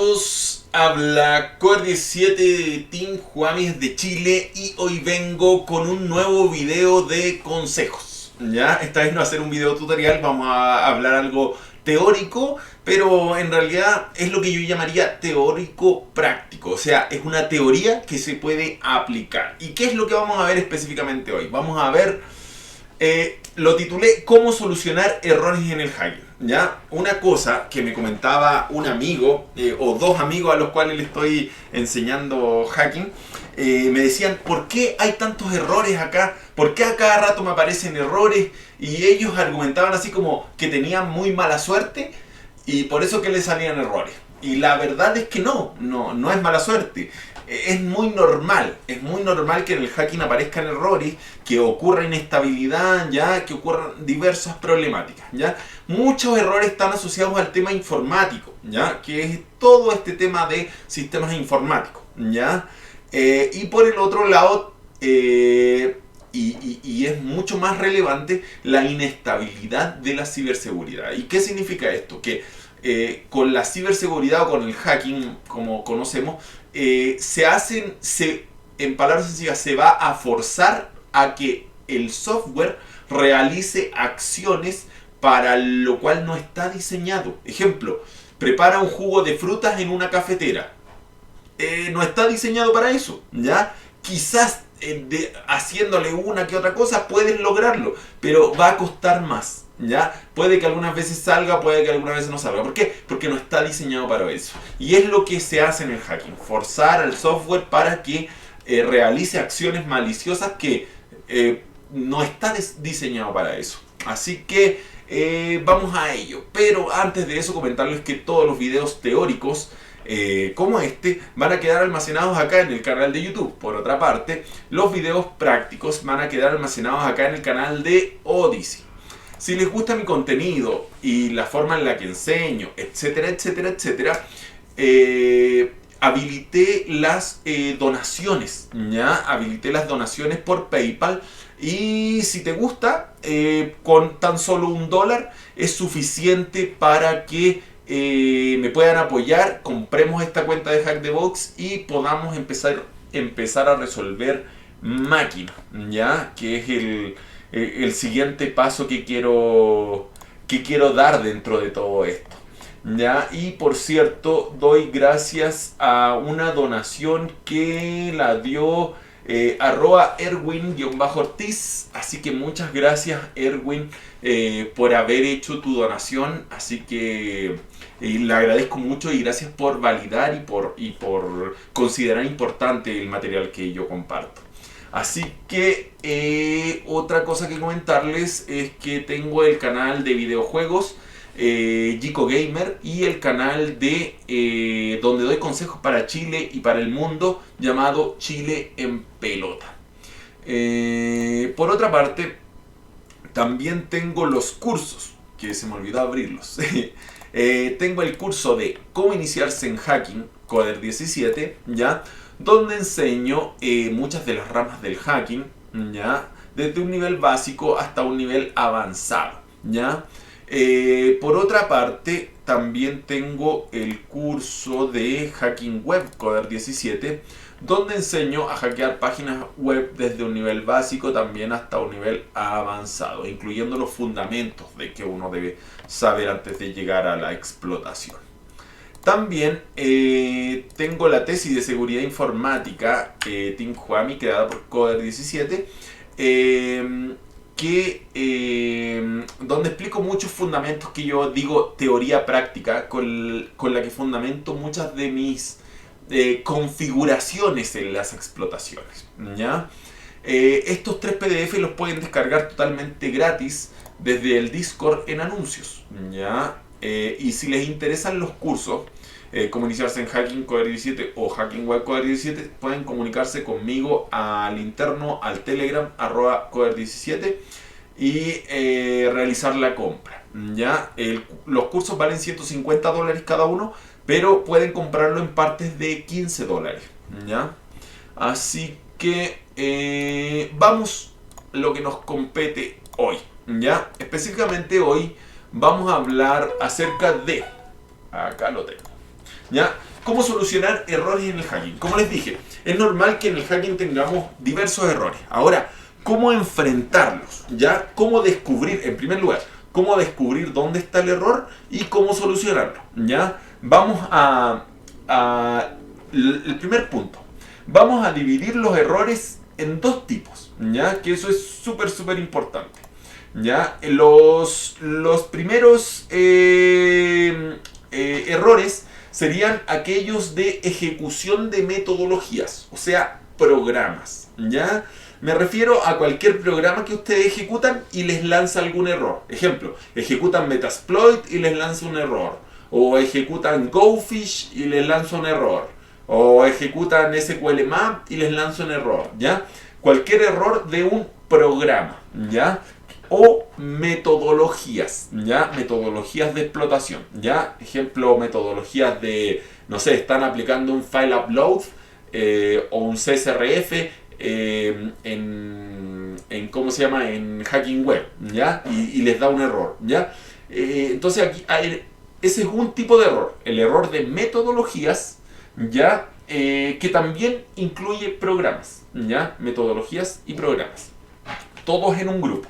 todos, habla Core17 de Team Juanes de Chile y hoy vengo con un nuevo video de consejos. ¿Ya? Esta vez no va a ser un video tutorial, vamos a hablar algo teórico, pero en realidad es lo que yo llamaría teórico práctico, o sea, es una teoría que se puede aplicar. ¿Y qué es lo que vamos a ver específicamente hoy? Vamos a ver, lo titulé ¿Cómo solucionar errores en el hacking? ¿Ya? Una cosa que me comentaba un amigo, o dos amigos a los cuales le estoy enseñando hacking, me decían, ¿por qué hay tantos errores acá? ¿Por qué a cada rato me aparecen errores? Y ellos argumentaban así como que tenían muy mala suerte y por eso que les salían errores. Y la verdad es que no es mala suerte. Es muy normal que en el hacking aparezcan errores, que ocurra inestabilidad, ya, que ocurran diversas problemáticas, ya. Muchos errores están asociados al tema informático, ya, que es todo este tema de sistemas informáticos, ya. Y por el otro lado, y es mucho más relevante la inestabilidad de la ciberseguridad. ¿Y qué significa esto? Que con la ciberseguridad o con el hacking, como conocemos, en palabras sencillas, se va a forzar a que el software realice acciones para lo cual no está diseñado. Ejemplo, prepara un jugo de frutas en una cafetera. No está diseñado para eso, ¿ya? Quizás haciéndole una que otra cosa puedes lograrlo, pero va a costar más, ¿ya? Puede que algunas veces salga, puede que algunas veces no salga. ¿Por qué? Porque no está diseñado para eso. Y es lo que se hace en el hacking, forzar al software para que realice acciones maliciosas que no está diseñado para eso. Así que vamos a ello. Pero antes de eso, comentarles que todos los videos teóricos como este van a quedar almacenados acá en el canal de YouTube. Por otra parte, los videos prácticos van a quedar almacenados acá en el canal de Odyssey. Si les gusta mi contenido y la forma en la que enseño, etcétera, etcétera, etcétera, habilité las donaciones, ¿ya? Habilité las donaciones por PayPal. Y si te gusta, con tan solo $1 es suficiente para que me puedan apoyar, compremos esta cuenta de Hackthebox y podamos empezar a resolver máquinas, ¿ya? Que es el siguiente paso que quiero dar dentro de todo esto, ¿ya? Y por cierto, doy gracias a una donación que la dio @Erwin_Ortiz. Así que muchas gracias, Erwin, por haber hecho tu donación. Así que le agradezco mucho y gracias por validar y por considerar importante el material que yo comparto. Así que otra cosa que comentarles es que tengo el canal de videojuegos Gico Gamer y el canal de donde doy consejos para Chile y para el mundo, llamado Chile en Pelota. Por otra parte, también tengo los cursos, que se me olvidó abrirlos. Tengo el curso de cómo iniciarse en hacking, Coder17, ¿ya? Donde enseño muchas de las ramas del hacking, ¿ya? Desde un nivel básico hasta un nivel avanzado, ¿ya? Por otra parte, también tengo el curso de Hacking Web Coder17, donde enseño a hackear páginas web desde un nivel básico también hasta un nivel avanzado, incluyendo los fundamentos de que uno debe saber antes de llegar a la explotación. También tengo la tesis de seguridad informática Team Juami, creada por Coder17, donde explico muchos fundamentos que yo digo teoría práctica, con la que fundamento muchas de mis configuraciones en las explotaciones, ¿ya? Estos 3 PDF los pueden descargar totalmente gratis desde el Discord en anuncios, ¿ya? Y si les interesan los cursos, cómo iniciarse en Hacking Coder17 o Hacking Web Coder17, pueden comunicarse conmigo al interno, al Telegram, @Coder17 y realizar la compra, ¿ya? Los cursos valen $150 cada uno, pero pueden comprarlo en partes de $15, ¿ya? Así que vamos a lo que nos compete hoy, ¿ya? Específicamente hoy vamos a hablar acerca de... Acá lo tengo, ¿ya? ¿Cómo solucionar errores en el hacking? Como les dije, es normal que en el hacking tengamos diversos errores. Ahora, ¿cómo enfrentarlos? ¿Ya? ¿Cómo descubrir, en primer lugar, cómo descubrir dónde está el error y cómo solucionarlo? ¿Ya? Vamos el primer punto. Vamos a dividir los errores en dos tipos, ¿ya? Que eso es súper importante. ¿Ya? Los primeros errores serían aquellos de ejecución de metodologías, o sea, programas, ¿ya? Me refiero a cualquier programa que ustedes ejecutan y les lanza algún error. Ejemplo, ejecutan Metasploit y les lanza un error. O ejecutan GoFish y les lanza un error. O ejecutan SQL Map y les lanza un error, ¿ya? Cualquier error de un programa, ¿ya? O metodologías, ¿ya? Metodologías de explotación, ¿ya? Ejemplo, metodologías de, no sé, están aplicando un file upload o un CSRF ¿cómo se llama? En Hacking Web, ¿ya? Y les da un error, ¿ya? Entonces aquí ese es un tipo de error, el error de metodologías, ¿ya? Que también incluye programas, ¿ya? Metodologías y programas, todos en un grupo.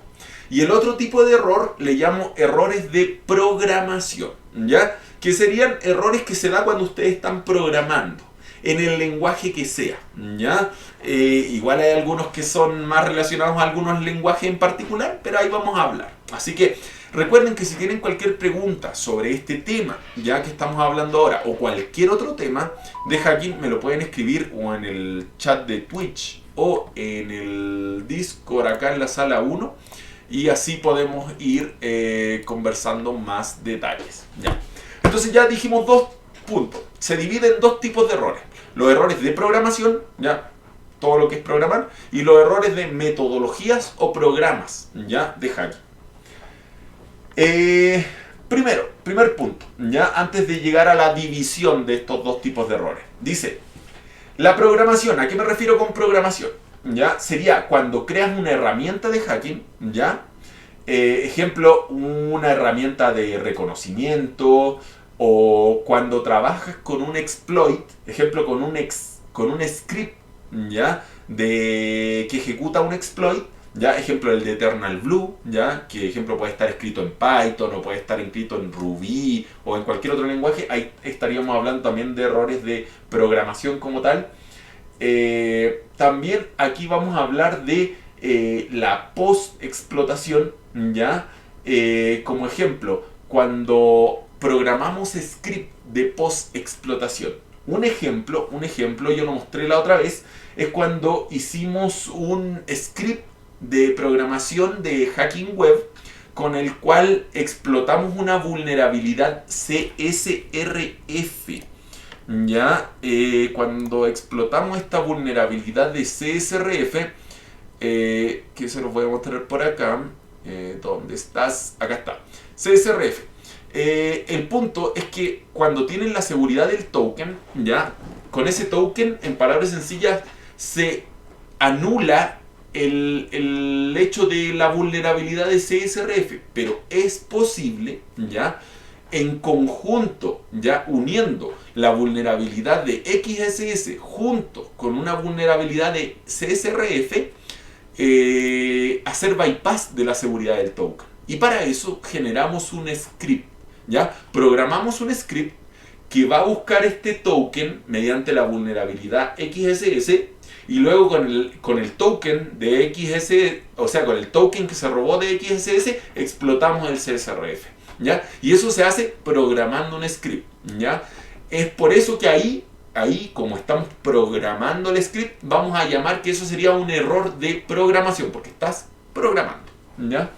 Y el otro tipo de error le llamo errores de programación, ¿ya? Que serían errores que se da cuando ustedes están programando, en el lenguaje que sea, ¿ya? Igual hay algunos que son más relacionados a algunos lenguajes en particular, pero ahí vamos a hablar. Así que recuerden que si tienen cualquier pregunta sobre este tema, ya que estamos hablando ahora, o cualquier otro tema de hacking, me lo pueden escribir o en el chat de Twitch o en el Discord acá en la sala 1, y así podemos ir conversando más detalles, ¿ya? Entonces ya dijimos dos puntos. Se divide en dos tipos de errores. Los errores de programación, ¿ya? Todo lo que es programar, y los errores de metodologías o programas, ¿ya? De hacking. Primer punto, ¿ya? Antes de llegar a la división de estos dos tipos de errores. Dice, la programación, ¿a qué me refiero con programación? ¿Ya? Sería cuando creas una herramienta de hacking, ¿ya? Ejemplo, una herramienta de reconocimiento, o cuando trabajas con un exploit, ejemplo, con un script, ¿ya? Que ejecuta un exploit, ¿ya? Ejemplo, el de Eternal Blue, ¿ya? Que ejemplo puede estar escrito en Python o puede estar escrito en Ruby o en cualquier otro lenguaje. Ahí estaríamos hablando también de errores de programación como tal. También aquí vamos a hablar de la post-explotación, ¿ya? Como ejemplo, cuando programamos script de post-explotación. Un ejemplo, yo lo mostré la otra vez, es cuando hicimos un script de programación de hacking web con el cual explotamos una vulnerabilidad CSRF. ¿Ya? Cuando explotamos esta vulnerabilidad de CSRF, que se los voy a mostrar por acá. ¿Dónde estás? Acá está. CSRF. El punto es que cuando tienen la seguridad del token, ¿ya? Con ese token, en palabras sencillas, se anula el hecho de la vulnerabilidad de CSRF, pero es posible, ¿ya? En conjunto, ya uniendo la vulnerabilidad de XSS junto con una vulnerabilidad de CSRF, hacer bypass de la seguridad del token. Y para eso generamos un script, ¿ya? Programamos un script que va a buscar este token mediante la vulnerabilidad XSS, y luego con el token de XSS, o sea, con el token que se robó de XSS, explotamos el CSRF, ¿ya? Y eso se hace programando un script, ¿ya? Es por eso que ahí, como estamos programando el script, vamos a llamar que eso sería un error de programación, porque estás programando, ¿ya?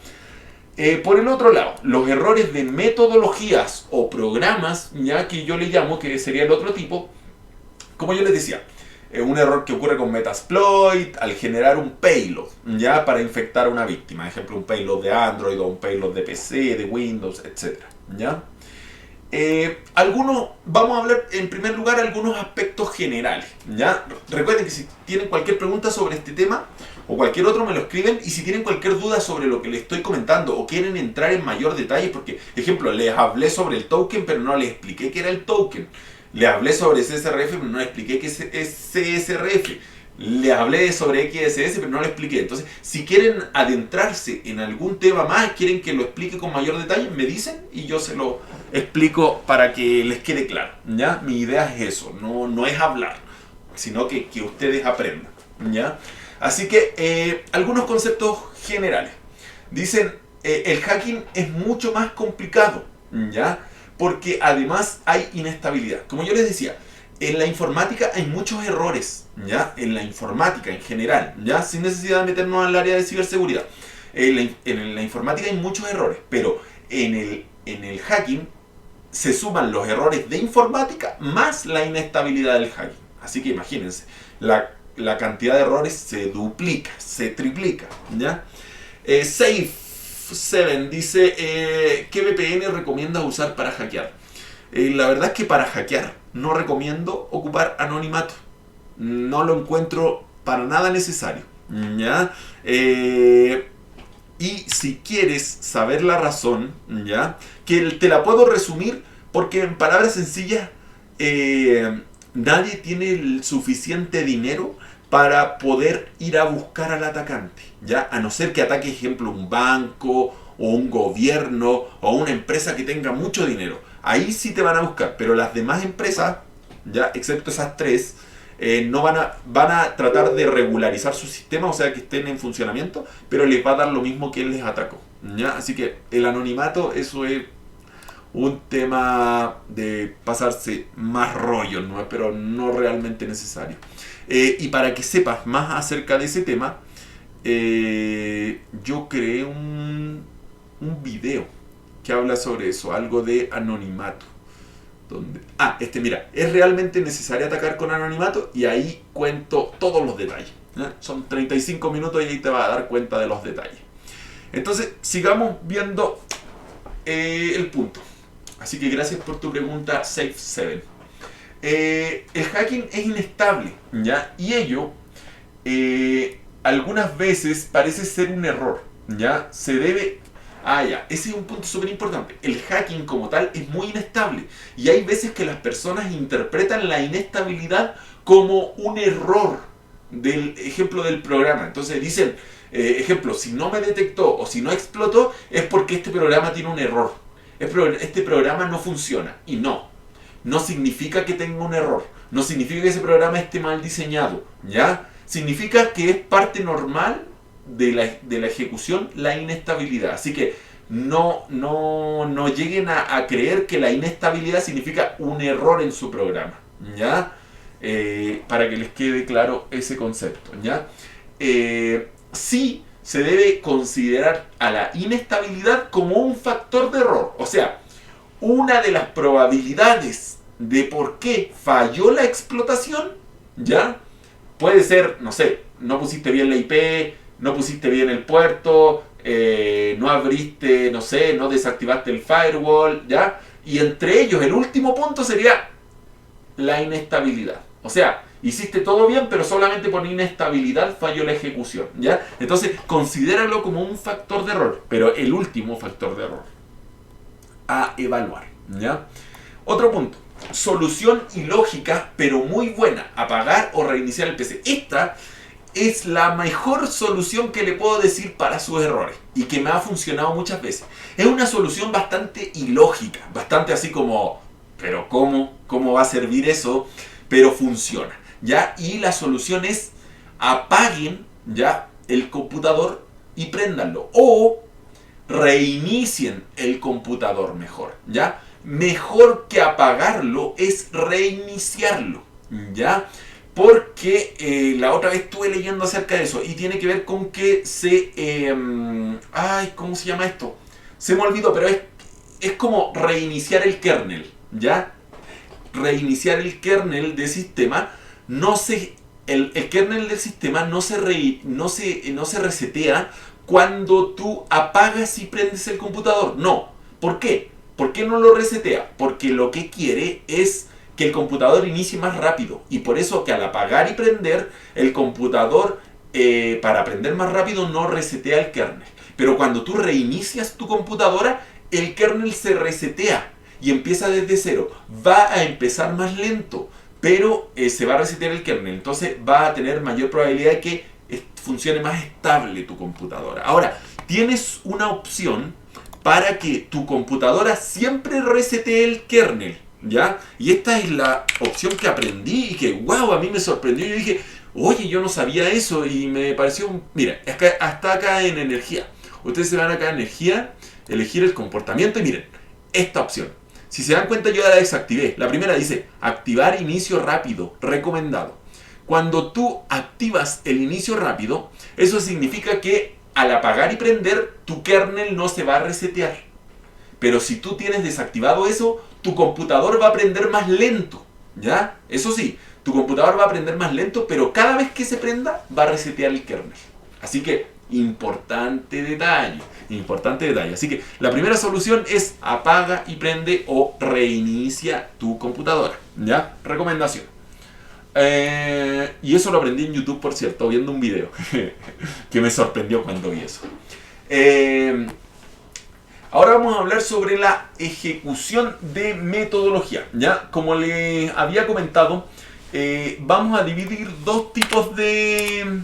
Por el otro lado, los errores de metodologías o programas, ya que yo le llamo, que sería el otro tipo, como yo les decía, un error que ocurre con Metasploit al generar un payload, ya, para infectar a una víctima, ejemplo, un payload de Android o un payload de PC, de Windows, etc. ¿Ya? Vamos a hablar en primer lugar algunos aspectos generales, ¿ya? Recuerden que si tienen cualquier pregunta sobre este tema o cualquier otro me lo escriben, y si tienen cualquier duda sobre lo que les estoy comentando o quieren entrar en mayor detalle, porque, ejemplo, les hablé sobre el token pero no les expliqué qué era el token, Le hablé sobre CSRF, pero no le expliqué qué es CSRF. Le hablé sobre XSS, pero no le expliqué. Entonces, si quieren adentrarse en algún tema más, quieren que lo explique con mayor detalle, me dicen y yo se lo explico para que les quede claro. ¿Ya? Mi idea es eso, no es hablar, sino que ustedes aprendan. ¿Ya? Así que, algunos conceptos generales. Dicen, el hacking es mucho más complicado, ¿ya? Porque además hay inestabilidad. Como yo les decía, en la informática hay muchos errores, ¿ya? En la informática en general, ¿ya? Sin necesidad de meternos al área de ciberseguridad. En la informática hay muchos errores, pero en el hacking se suman los errores de informática más la inestabilidad del hacking. Así que imagínense, la cantidad de errores se duplica, se triplica, ¿ya? Safe7 dice, ¿qué VPN recomiendas usar para hackear? La verdad es que para hackear no recomiendo ocupar anonimato. No lo encuentro para nada necesario, ¿ya? Y si quieres saber la razón, ¿ya? Que te la puedo resumir porque en palabras sencillas, nadie tiene el suficiente dinero para poder ir a buscar al atacante, ¿ya? A no ser que ataque, ejemplo, un banco o un gobierno o una empresa que tenga mucho dinero. Ahí sí te van a buscar, pero las demás empresas, ya, excepto esas tres, no van a tratar de regularizar su sistema, o sea que estén en funcionamiento, pero les va a dar lo mismo que él les atacó, ¿ya? Así que el anonimato, eso es un tema de pasarse más rollo, ¿no? Pero no realmente necesario. Y para que sepas más acerca de ese tema, yo creé un video que habla sobre eso, algo de anonimato. Mira, es realmente necesario atacar con anonimato y ahí cuento todos los detalles. Son 35 minutos y ahí te vas a dar cuenta de los detalles. Entonces, sigamos viendo el punto. Así que gracias por tu pregunta, Safe7. El hacking es inestable, ¿ya? Y ello algunas veces parece ser un error, ¿ya? Se debe... ese es un punto súper importante. El hacking como tal es muy inestable y hay veces que las personas interpretan la inestabilidad como un error del ejemplo del programa. Entonces dicen, ejemplo, si no me detectó o si no explotó es porque este programa tiene un error. Este programa no funciona. Y no significa que tenga un error. No significa que ese programa esté mal diseñado, ¿ya? Significa que es parte normal de la ejecución la inestabilidad. Así que no lleguen a creer que la inestabilidad significa un error en su programa, ¿ya? Para que les quede claro ese concepto, ¿ya? Sí se debe considerar a la inestabilidad como un factor de error. O sea, una de las probabilidades de por qué falló la explotación, ¿ya? Puede ser, no sé, no pusiste bien la IP, no pusiste bien el puerto, no abriste, no sé, no desactivaste el firewall, ¿ya? Y entre ellos, el último punto sería la inestabilidad. O sea, hiciste todo bien, pero solamente por inestabilidad falló la ejecución, ¿ya? Entonces, considéralo como un factor de error, pero el último factor de error a evaluar, ¿ya? Otro punto. Solución ilógica, pero muy buena. Apagar o reiniciar el PC. Esta es la mejor solución que le puedo decir para sus errores y que me ha funcionado muchas veces. Es una solución bastante ilógica, bastante así como, pero ¿cómo va a servir eso? Pero funciona, ¿ya? Y la solución es apaguen, ¿ya?, el computador y préndanlo. O reinicien el computador mejor, ¿ya? Mejor que apagarlo es reiniciarlo, ¿ya? Porque la otra vez estuve leyendo acerca de eso y tiene que ver con que ¿cómo se llama esto? Se me olvidó, pero es como reiniciar el kernel, ¿ya? Reiniciar el kernel del sistema, el kernel del sistema no se resetea cuando tú apagas y prendes el computador. No. ¿Por qué? ¿Por qué no lo resetea? Porque lo que quiere es que el computador inicie más rápido. Y por eso que al apagar y prender, el computador, para prender más rápido, no resetea el kernel. Pero cuando tú reinicias tu computadora, el kernel se resetea. y empieza desde cero. Va a empezar más lento, pero se va a resetear el kernel. Entonces va a tener mayor probabilidad de que funcione más estable tu computadora. Ahora, tienes una opción para que tu computadora siempre resetee el kernel, ¿ya? Y esta es la opción que aprendí y que, wow, a mí me sorprendió. Yo dije, oye, yo no sabía eso y me pareció... Mira, hasta acá en energía. Ustedes se van acá en energía, elegir el comportamiento y miren, esta opción. Si se dan cuenta, yo ya la desactivé. La primera dice, activar inicio rápido, recomendado. Cuando tú activas el inicio rápido, eso significa que al apagar y prender, tu kernel no se va a resetear. Pero si tú tienes desactivado eso, tu computador va a prender más lento, ¿ya? Eso sí, tu computador va a prender más lento, pero cada vez que se prenda, va a resetear el kernel. Así que, importante detalle, importante detalle. Así que la primera solución es apaga y prende o reinicia tu computadora, ¿ya? Recomendación. Y eso lo aprendí en YouTube, por cierto, viendo un video que me sorprendió cuando vi eso. Ahora vamos a hablar sobre la ejecución de metodología. ¿Ya? Como les había comentado, vamos a dividir dos tipos de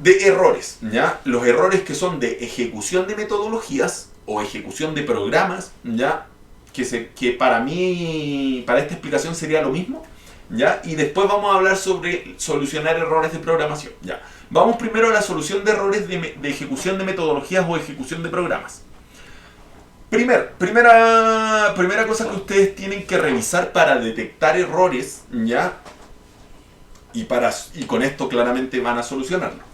errores. ¿Ya? Los errores que son de ejecución de metodologías o ejecución de programas, ¿ya? Que para mí, para esta explicación sería lo mismo, ¿ya? Y después vamos a hablar sobre solucionar errores de programación, ¿ya? Vamos primero a la solución de errores de ejecución de metodologías o ejecución de programas. Primera cosa que ustedes tienen que revisar para detectar errores, ¿ya? Y con esto claramente van a solucionarlo.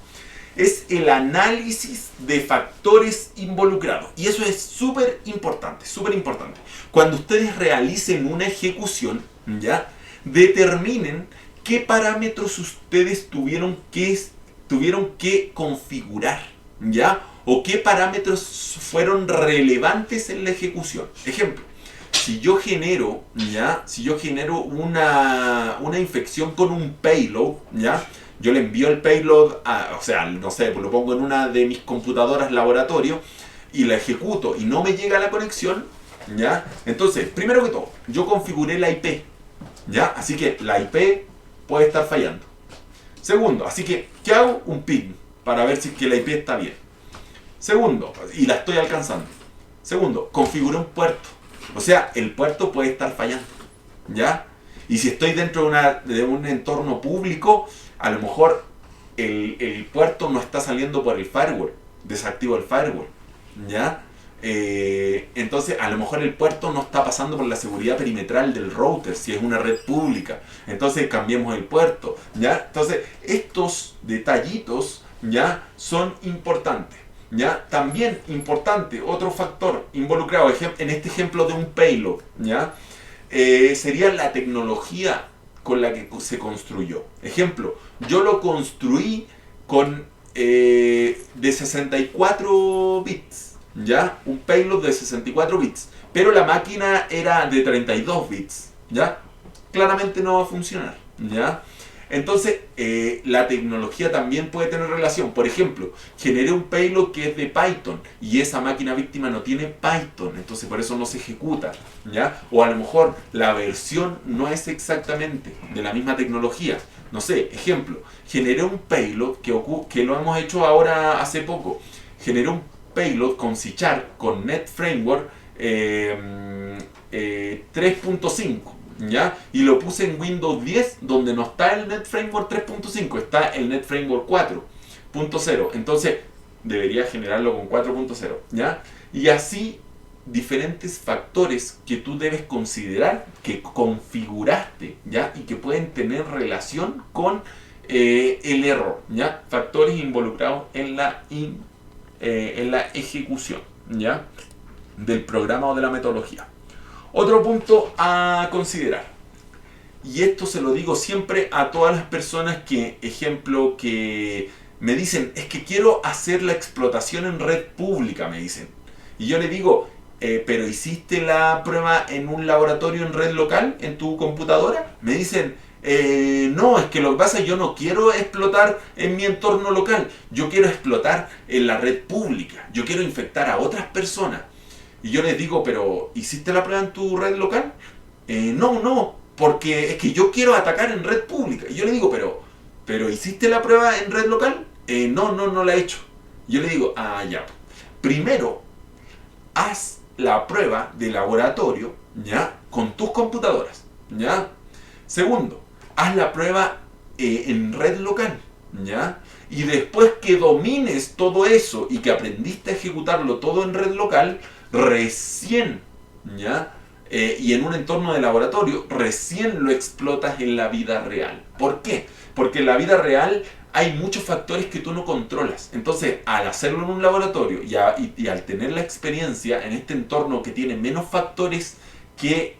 Es el análisis de factores involucrados. Y eso es súper importante, súper importante. Cuando ustedes realicen una ejecución, ¿ya? Determinen qué parámetros ustedes tuvieron que configurar, ¿ya? O qué parámetros fueron relevantes en la ejecución. Ejemplo, si yo genero una infección con un payload, ¿ya? Yo le envío el payload no sé, lo pongo en una de mis computadoras laboratorio y la ejecuto y no me llega la conexión, ¿ya? Entonces, primero que todo, yo configuré la IP, ¿ya? Así que la IP puede estar fallando. Segundo, así que, ¿qué hago? Un ping para ver si es que la IP está bien. Segundo, y la estoy alcanzando. Segundo, configuré un puerto. O sea, el puerto puede estar fallando, ¿ya? Y si estoy dentro de un entorno público, a lo mejor el puerto no está saliendo por el firewall. Desactivo el firewall, ¿ya? Entonces, a lo mejor el puerto no está pasando por la seguridad perimetral del router, si es una red pública. Entonces, cambiemos el puerto, ¿ya? Entonces, estos detallitos, ¿ya? Son importantes, ¿ya? También importante, otro factor involucrado, en este ejemplo de un payload, ¿ya? Sería la tecnología con la que se construyó. Ejemplo, yo lo construí con de 64 bits, ¿ya? Un payload de 64 bits, pero la máquina era de 32 bits, ¿ya? Claramente no va a funcionar, ¿ya? Entonces, la tecnología también puede tener relación. Por ejemplo, generé un payload que es de Python y esa máquina víctima no tiene Python, entonces por eso no se ejecuta, ¿ya? O a lo mejor la versión no es exactamente de la misma tecnología. No sé, ejemplo, generé un payload que lo hemos hecho ahora hace poco. Generé un payload con C#, con Net Framework 3.5. ¿ya? Y lo puse en Windows 10, donde no está el Net Framework 3.5, está el Net Framework 4.0. Entonces, debería generarlo con 4.0, ¿ya? Y así, diferentes factores que tú debes considerar, que configuraste, ¿ya? Y que pueden tener relación con el error, ¿ya? Factores involucrados en la ejecución, ¿ya? Del programa o de la metodología. Otro punto a considerar, y esto se lo digo siempre a todas las personas que me dicen, es que quiero hacer la explotación en red pública, me dicen. Y yo le digo, ¿pero hiciste la prueba en un laboratorio en red local, en tu computadora? Me dicen, No, es que lo que pasa es que yo no quiero explotar en mi entorno local, yo quiero explotar en la red pública, yo quiero infectar a otras personas. Y yo les digo, pero ¿hiciste la prueba en tu red local? No, porque es que yo quiero atacar en red pública. Y yo le digo, pero ¿hiciste la prueba en red local? No la he hecho. Yo le digo, ya. Primero, haz la prueba de laboratorio, ¿ya? Con tus computadoras, ¿ya? Segundo, haz la prueba en red local, ¿ya? Y después que domines todo eso y que aprendiste a ejecutarlo todo en red local, recién, ¿ya? Y en un entorno de laboratorio, recién lo explotas en la vida real. ¿Por qué? Porque en la vida real hay muchos factores que tú no controlas. Entonces, al hacerlo en un laboratorio y al tener la experiencia en este entorno que tiene menos factores que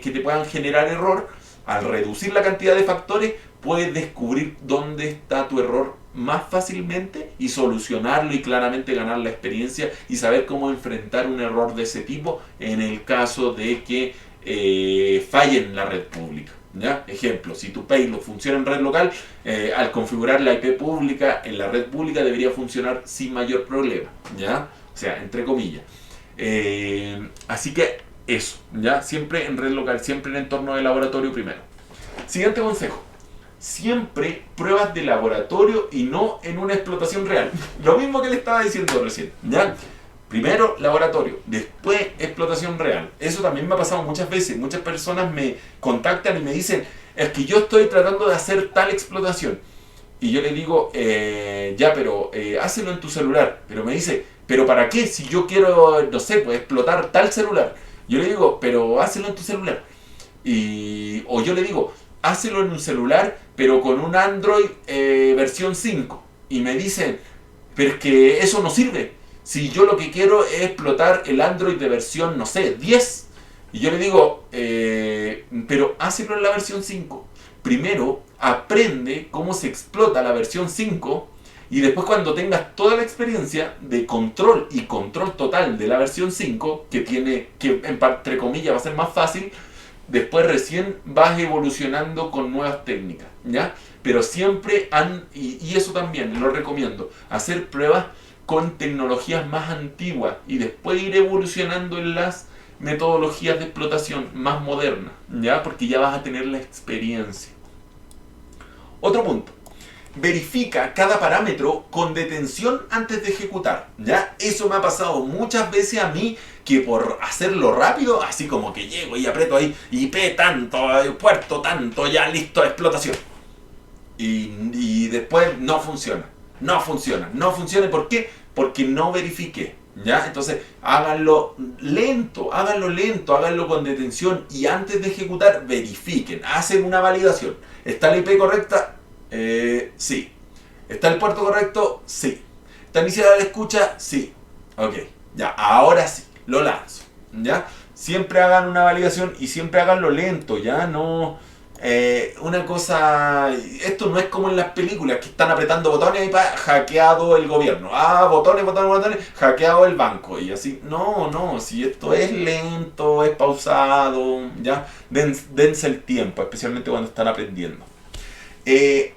te puedan generar error, al reducir la cantidad de factores, puedes descubrir dónde está tu error más fácilmente y solucionarlo y claramente ganar la experiencia y saber cómo enfrentar un error de ese tipo en el caso de que falle en la red pública. ¿Ya? Ejemplo, si tu payload funciona en red local, al configurar la IP pública en la red pública debería funcionar sin mayor problema, ¿ya? O sea, entre comillas. Así que eso, ¿ya? Siempre en red local, siempre en entorno de laboratorio primero. Siguiente consejo. Siempre pruebas de laboratorio y no en una explotación real. Lo mismo que le estaba diciendo recién, ¿ya? Primero laboratorio, después explotación real. Eso también me ha pasado muchas veces. Muchas personas me contactan y me dicen, es que yo estoy tratando de hacer tal explotación. Y yo le digo, ya, pero hácelo en tu celular. Pero me dice, ¿pero para qué? Si yo quiero, no sé, pues explotar tal celular. Yo le digo, pero hácelo en tu celular. O yo le digo, hácelo en un celular, pero con un Android versión 5. Y me dicen, pero es que eso no sirve. Si yo lo que quiero es explotar el Android de versión, no sé, 10. Y yo le digo, pero hácelo en la versión 5. Primero, aprende cómo se explota la versión 5. Y después cuando tengas toda la experiencia de control y control total de la versión 5, que entre comillas va a ser más fácil, después recién vas evolucionando con nuevas técnicas, ¿ya? Pero siempre y eso también lo recomiendo, hacer pruebas con tecnologías más antiguas y después ir evolucionando en las metodologías de explotación más modernas, ¿ya? Porque ya vas a tener la experiencia. Otro punto. Verifica cada parámetro con detención antes de ejecutar, ¿ya? Eso me ha pasado muchas veces a mí, que por hacerlo rápido, así como que llego y aprieto ahí, IP tanto, puerto tanto, ya listo, explotación. Y después no funciona. No funciona. ¿Por qué? Porque no verifiqué, ¿ya? Entonces, háganlo lento, háganlo con detención y antes de ejecutar, verifiquen, hacen una validación. ¿Está la IP correcta? Sí. ¿Está el puerto correcto? Sí. ¿Está iniciada la escucha? Sí. Ok, ya, ahora sí, lo lanzo, ¿ya? Siempre hagan una validación y siempre háganlo lento, ¿ya? No... una cosa, esto no es como en las películas que están apretando botones y hackeado el gobierno, botones, hackeado el banco y así, no, si esto es lento, es pausado, ya, dense el tiempo, especialmente cuando están aprendiendo.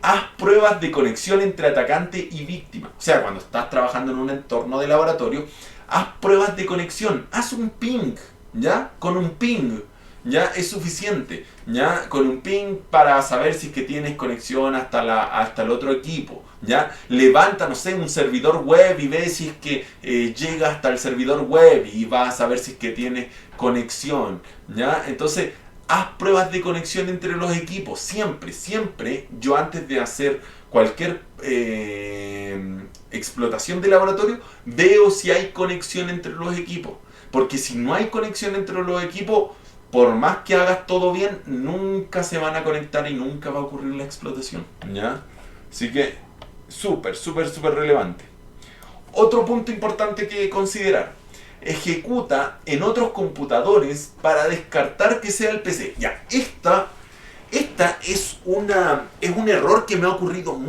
Haz pruebas de conexión entre atacante y víctima, o sea, cuando estás trabajando en un entorno de laboratorio, haz pruebas de conexión, haz un ping, ¿ya? Con un ping ya es suficiente, ya con un ping para saber si es que tienes conexión hasta el otro equipo, ya levanta, no sé, un servidor web y ve si es que llega hasta el servidor web y vas a saber si es que tienes conexión, ya. Entonces haz pruebas de conexión entre los equipos, siempre yo antes de hacer cualquier explotación de laboratorio veo si hay conexión entre los equipos, porque si no hay conexión entre los equipos, por más que hagas todo bien, nunca se van a conectar y nunca va a ocurrir la explotación, ¿ya? Así que, súper relevante. Otro punto importante que considerar. Ejecuta en otros computadores para descartar que sea el PC. Ya, esta es un error que me ha ocurrido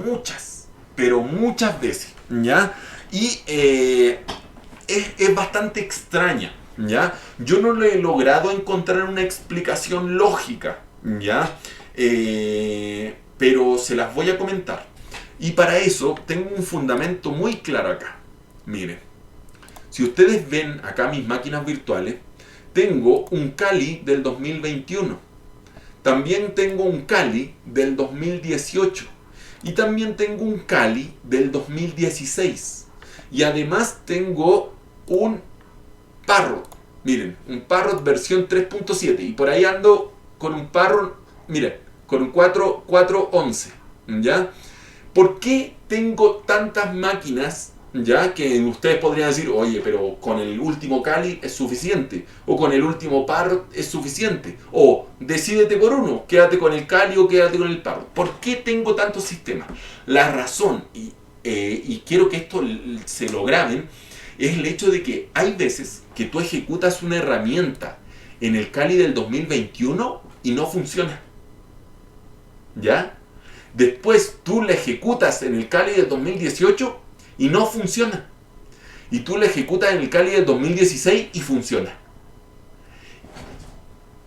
pero muchas veces, ¿ya? Y es bastante extraña, ¿ya? Yo no le he logrado encontrar una explicación lógica, ¿ya? pero se las voy a comentar. Y para eso tengo un fundamento muy claro acá. Miren, si ustedes ven acá mis máquinas virtuales, tengo un Kali del 2021. También tengo un Kali del 2018. Y también tengo un Kali del 2016. Y además tengo un Parrot. Miren, un Parrot versión 3.7. Y por ahí ando con un Parrot, miren, con un 411. ¿Ya? ¿Por qué tengo tantas máquinas? Ya que ustedes podrían decir, oye, pero con el último Kali es suficiente, o con el último Parrot es suficiente, o decídete por uno, quédate con el Kali o quédate con el Parrot. ¿Por qué tengo tantos sistemas? La razón, y quiero que esto se lo graben, es el hecho de que hay veces que tú ejecutas una herramienta en el Kali del 2021 y no funciona. ¿Ya? Después tú la ejecutas en el Kali del 2018 y no funciona. Y tú la ejecutas en el Kali del 2016 y funciona.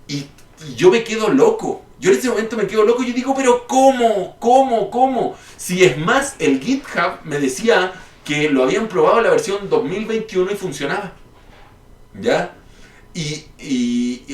Y yo me quedo loco. Yo en ese momento me quedo loco y yo digo, pero ¿cómo? Si es más, el GitHub me decía que lo habían probado en la versión 2021 y funcionaba. ¿Ya?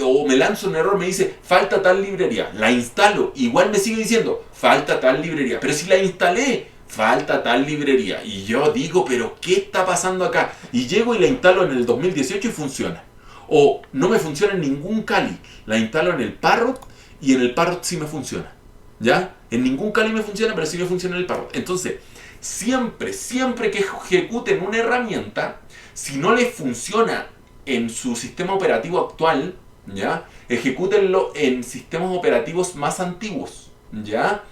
O me lanzo un error, me dice, falta tal librería. La instalo. Igual me sigue diciendo, falta tal librería. Pero si la instalé, falta tal librería. Y yo digo, pero ¿qué está pasando acá? Y llego y la instalo en el 2018 y funciona. O no me funciona en ningún Kali. La instalo en el Parrot y en el Parrot sí me funciona. ¿Ya? En ningún Kali me funciona, pero sí me funciona en el Parrot. Entonces, siempre que ejecuten una herramienta, si no les funciona en su sistema operativo actual, ¿ya? Ejecútenlo en sistemas operativos más antiguos, ¿ya?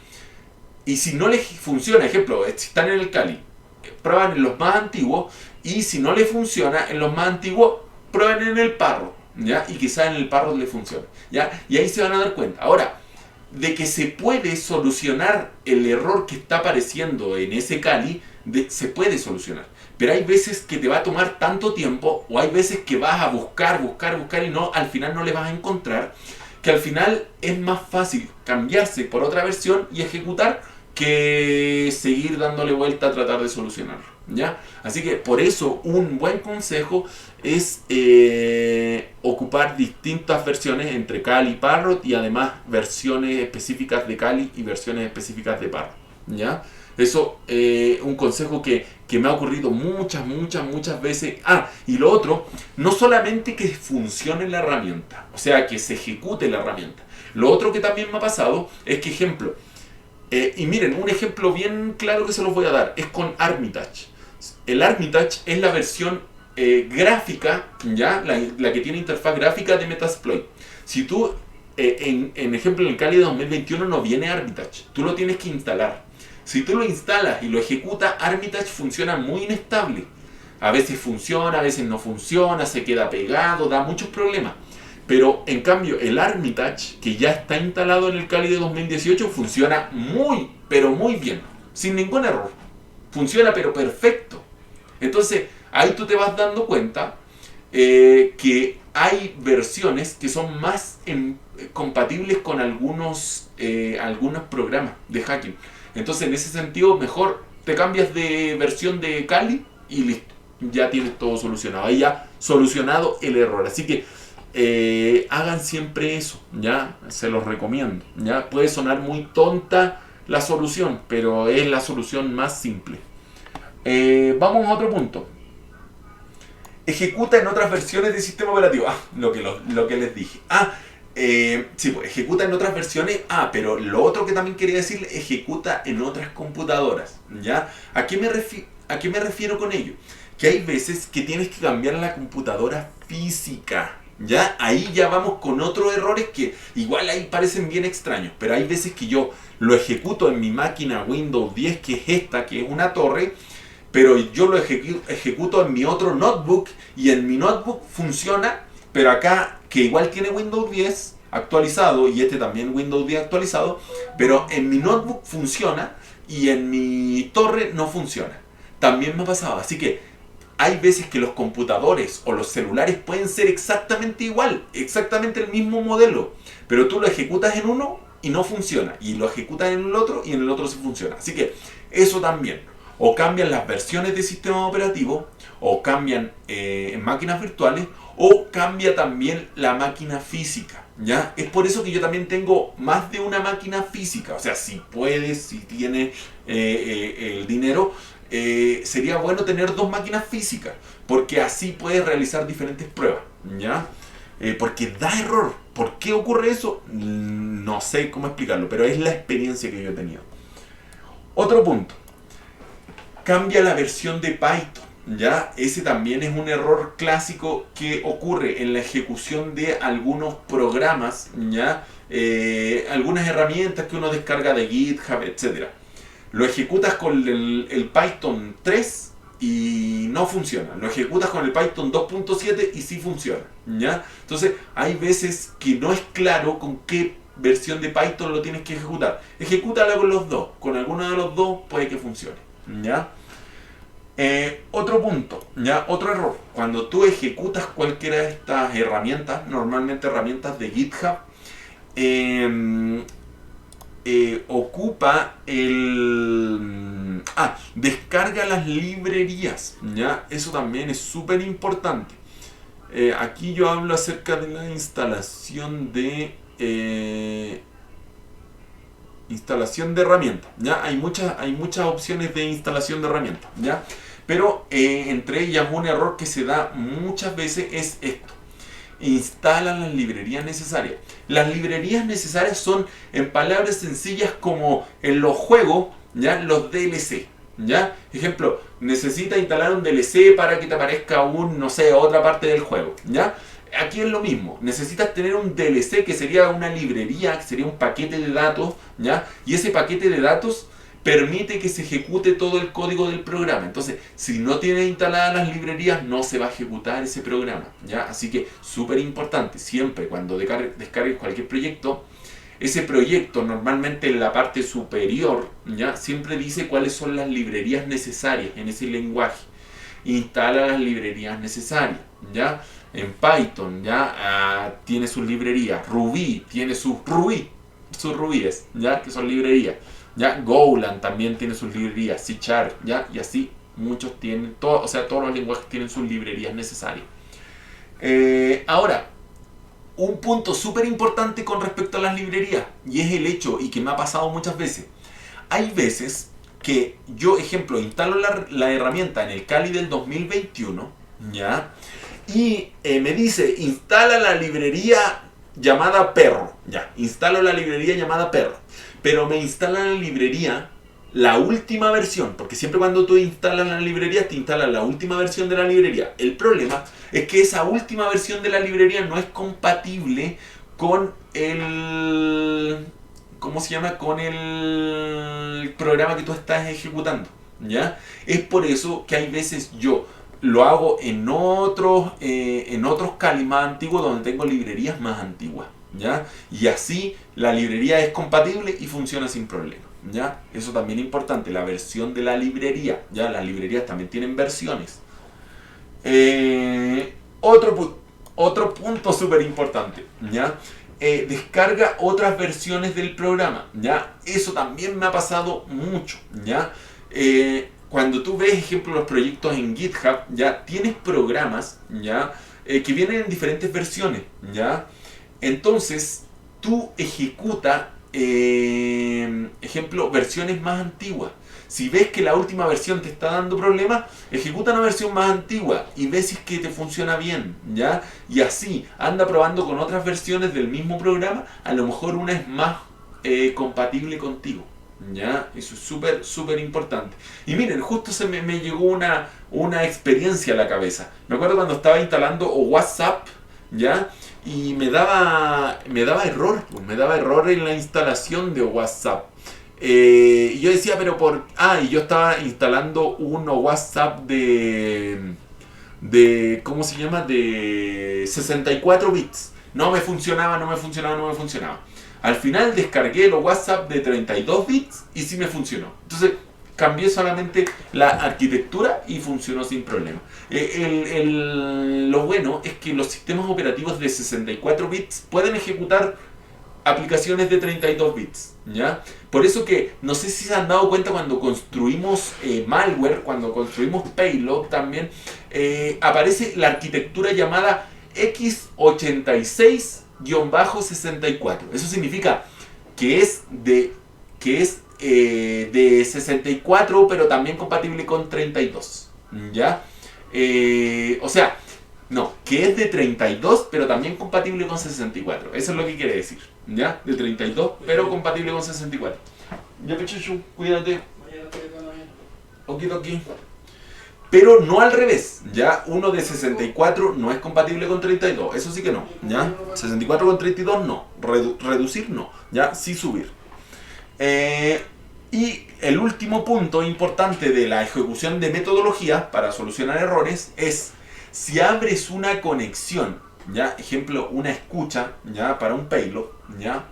Y si no les funciona, ejemplo, si están en el Kali, prueban en los más antiguos, y si no les funciona en los más antiguos, prueben en el Parrot, ¿ya? Y quizás en el Parrot les funcione, ¿ya? Y ahí se van a dar cuenta. Ahora, de que se puede solucionar el error que está apareciendo en ese Kali, se puede solucionar. Pero hay veces que te va a tomar tanto tiempo, o hay veces que vas a buscar y no, al final no le vas a encontrar, que al final es más fácil cambiarse por otra versión y ejecutar que seguir dándole vuelta a tratar de solucionarlo, ¿ya? Así que por eso un buen consejo es ocupar distintas versiones entre Kali y Parrot, y además versiones específicas de Kali y versiones específicas de Parrot, ¿ya? Eso es un consejo que me ha ocurrido muchas veces. Y lo otro, no solamente que funcione la herramienta, o sea, que se ejecute la herramienta. Lo otro que también me ha pasado es que, ejemplo, y miren, un ejemplo bien claro que se los voy a dar, es con Armitage. El Armitage es la versión gráfica, ¿ya? La que tiene interfaz gráfica de Metasploit. Si tú, en ejemplo, en el Kali de 2021 no viene Armitage, tú lo tienes que instalar. Si tú lo instalas y lo ejecutas, Armitage funciona muy inestable. A veces funciona, a veces no funciona, se queda pegado, da muchos problemas. Pero en cambio el Armitage, que ya está instalado en el Kali de 2018, funciona pero muy bien, sin ningún error. Funciona pero perfecto. Entonces ahí tú te vas dando cuenta que hay versiones que son más compatibles con algunos programas de hacking. Entonces en ese sentido mejor te cambias de versión de Kali y listo, ya tienes todo solucionado. Ahí ya solucionado el error. Así que hagan siempre eso, ya se los recomiendo. Ya puede sonar muy tonta la solución, pero es la solución más simple. Vamos a otro punto. Ejecuta en otras versiones del sistema operativo. Lo que les dije. Sí, pues ejecuta en otras versiones. Pero lo otro que también quería decir, ejecuta en otras computadoras, ¿ya? ¿A qué me refiero con ello? Que hay veces que tienes que cambiar la computadora física, ¿ya? Ahí ya vamos con otros errores que igual ahí parecen bien extraños, pero hay veces que yo lo ejecuto en mi máquina Windows 10, que es esta, que es una torre, pero yo lo ejecuto en mi otro notebook, y en mi notebook funciona, pero acá, que igual tiene Windows 10 actualizado, y este también Windows 10 actualizado, pero en mi notebook funciona, y en mi torre no funciona. También me ha pasado, así que hay veces que los computadores o los celulares pueden ser exactamente igual, exactamente el mismo modelo, pero tú lo ejecutas en uno y no funciona. Y lo ejecutas en el otro y en el otro sí funciona. Así que eso también. O cambian las versiones de sistema operativo, o cambian en máquinas virtuales, o cambia también la máquina física. ¿Ya? Es por eso que yo también tengo más de una máquina física. O sea, si puedes, si tienes el dinero, sería bueno tener dos máquinas físicas, porque así puedes realizar diferentes pruebas. ¿Ya? Porque da error. ¿Por qué ocurre eso? No sé cómo explicarlo, pero es la experiencia que yo he tenido. Otro punto. Cambia la versión de Python. ¿Ya? Ese también es un error clásico que ocurre en la ejecución de algunos programas, ¿ya? Algunas herramientas que uno descarga de GitHub, etc. Lo ejecutas con el Python 3 y no funciona. Lo ejecutas con el Python 2.7 y sí funciona, ¿ya? Entonces hay veces que no es claro con qué versión de Python lo tienes que ejecutar. Ejecútalo con los dos. Con alguno de los dos puede que funcione, ¿ya? Otro punto, ¿ya? Otro error. Cuando tú ejecutas cualquiera de estas herramientas, normalmente herramientas de GitHub, ocupa el... descarga las librerías, ¿ya? Eso también es súper importante. Aquí yo hablo acerca de la instalación de... instalación de herramientas, ¿ya? Hay muchas opciones de instalación de herramientas, ¿ya? Pero entre ellas un error que se da muchas veces es esto. Instalan las librerías necesarias. Las librerías necesarias son, en palabras sencillas, como en los juegos, ¿ya? Los DLC, ¿ya? Ejemplo, necesitas instalar un DLC para que te aparezca no sé, otra parte del juego, ¿ya? Aquí es lo mismo, necesitas tener un DLC que sería una librería, que sería un paquete de datos, ¿ya? Y ese paquete de datos permite que se ejecute todo el código del programa. Entonces, si no tienes instaladas las librerías, no se va a ejecutar ese programa, ¿ya? Así que, súper importante, siempre cuando descargues cualquier proyecto, ese proyecto normalmente en la parte superior, ¿ya? Siempre dice cuáles son las librerías necesarias en ese lenguaje. Instala las librerías necesarias, ¿ya? En Python, ¿ya? Tiene sus librerías. Ruby tiene sus rubíes, ¿ya? Que son librerías, ¿ya? Golang también tiene sus librerías. C#, ¿ya? Y así muchos tienen, todos los lenguajes tienen sus librerías necesarias. Ahora, un punto súper importante con respecto a las librerías, y es el hecho, y que me ha pasado muchas veces. Hay veces que yo, ejemplo, instalo la herramienta en el Kali del 2021, ¿ya? Y me dice, instala la librería llamada perro. Ya, instalo la librería llamada perro. Pero me instala la librería, la última versión, porque siempre cuando tú instalas la librería, te instala la última versión de la librería. El problema es que esa última versión de la librería no es compatible con el... ¿cómo se llama? Con el programa que tú estás ejecutando, ¿ya? Es por eso que hay veces yo lo hago en otros Kali más antiguos donde tengo librerías más antiguas, ¿ya? Y así la librería es compatible y funciona sin problema, ¿ya? Eso también es importante, la versión de la librería, ¿ya? Las librerías también tienen versiones. Otro punto súper importante, ¿ya? Descarga otras versiones del programa, ¿ya? Eso también me ha pasado mucho, ¿ya? Cuando tú ves, ejemplo, los proyectos en GitHub, ya tienes programas, ¿ya? Que vienen en diferentes versiones, ¿ya? Entonces, tú ejecuta, ejemplo, versiones más antiguas. Si ves que la última versión te está dando problemas, ejecuta una versión más antigua y ves si es que te funciona bien, ¿ya? Y así, anda probando con otras versiones del mismo programa, a lo mejor una es más compatible contigo, ¿ya? Eso es súper, súper importante. Y miren, justo me llegó una experiencia a la cabeza. Me acuerdo cuando estaba instalando WhatsApp, ¿ya? Y me daba error, pues, me daba error en la instalación de WhatsApp. Y yo decía, pero y yo estaba instalando un WhatsApp de ¿cómo se llama? De 64 bits. No me funcionaba. Al final descargué el WhatsApp de 32 bits y sí me funcionó. Entonces cambié solamente la arquitectura y funcionó sin problema. Lo bueno es que los sistemas operativos de 64 bits pueden ejecutar aplicaciones de 32 bits, ¿ya? Por eso que, no sé si se han dado cuenta cuando construimos malware, cuando construimos payload también, aparece la arquitectura llamada x86-64. Eso significa que es de 64, pero también compatible con 32, ¿ya? O sea, no, que es de 32, pero también compatible con 64. Eso es lo que quiere decir, ¿ya? De 32, pero compatible con 64. Ya, Pechuchu, cuídate. Okidoki. Pero no al revés, ¿ya? Uno de 64 no es compatible con 32, eso sí que no, ¿ya? 64 con 32 no, reducir no, ¿ya? Sí subir. Y el último punto importante de la ejecución de metodología para solucionar errores es si abres una conexión, ¿ya? Ejemplo, una escucha, ¿ya? Para un payload, ¿ya?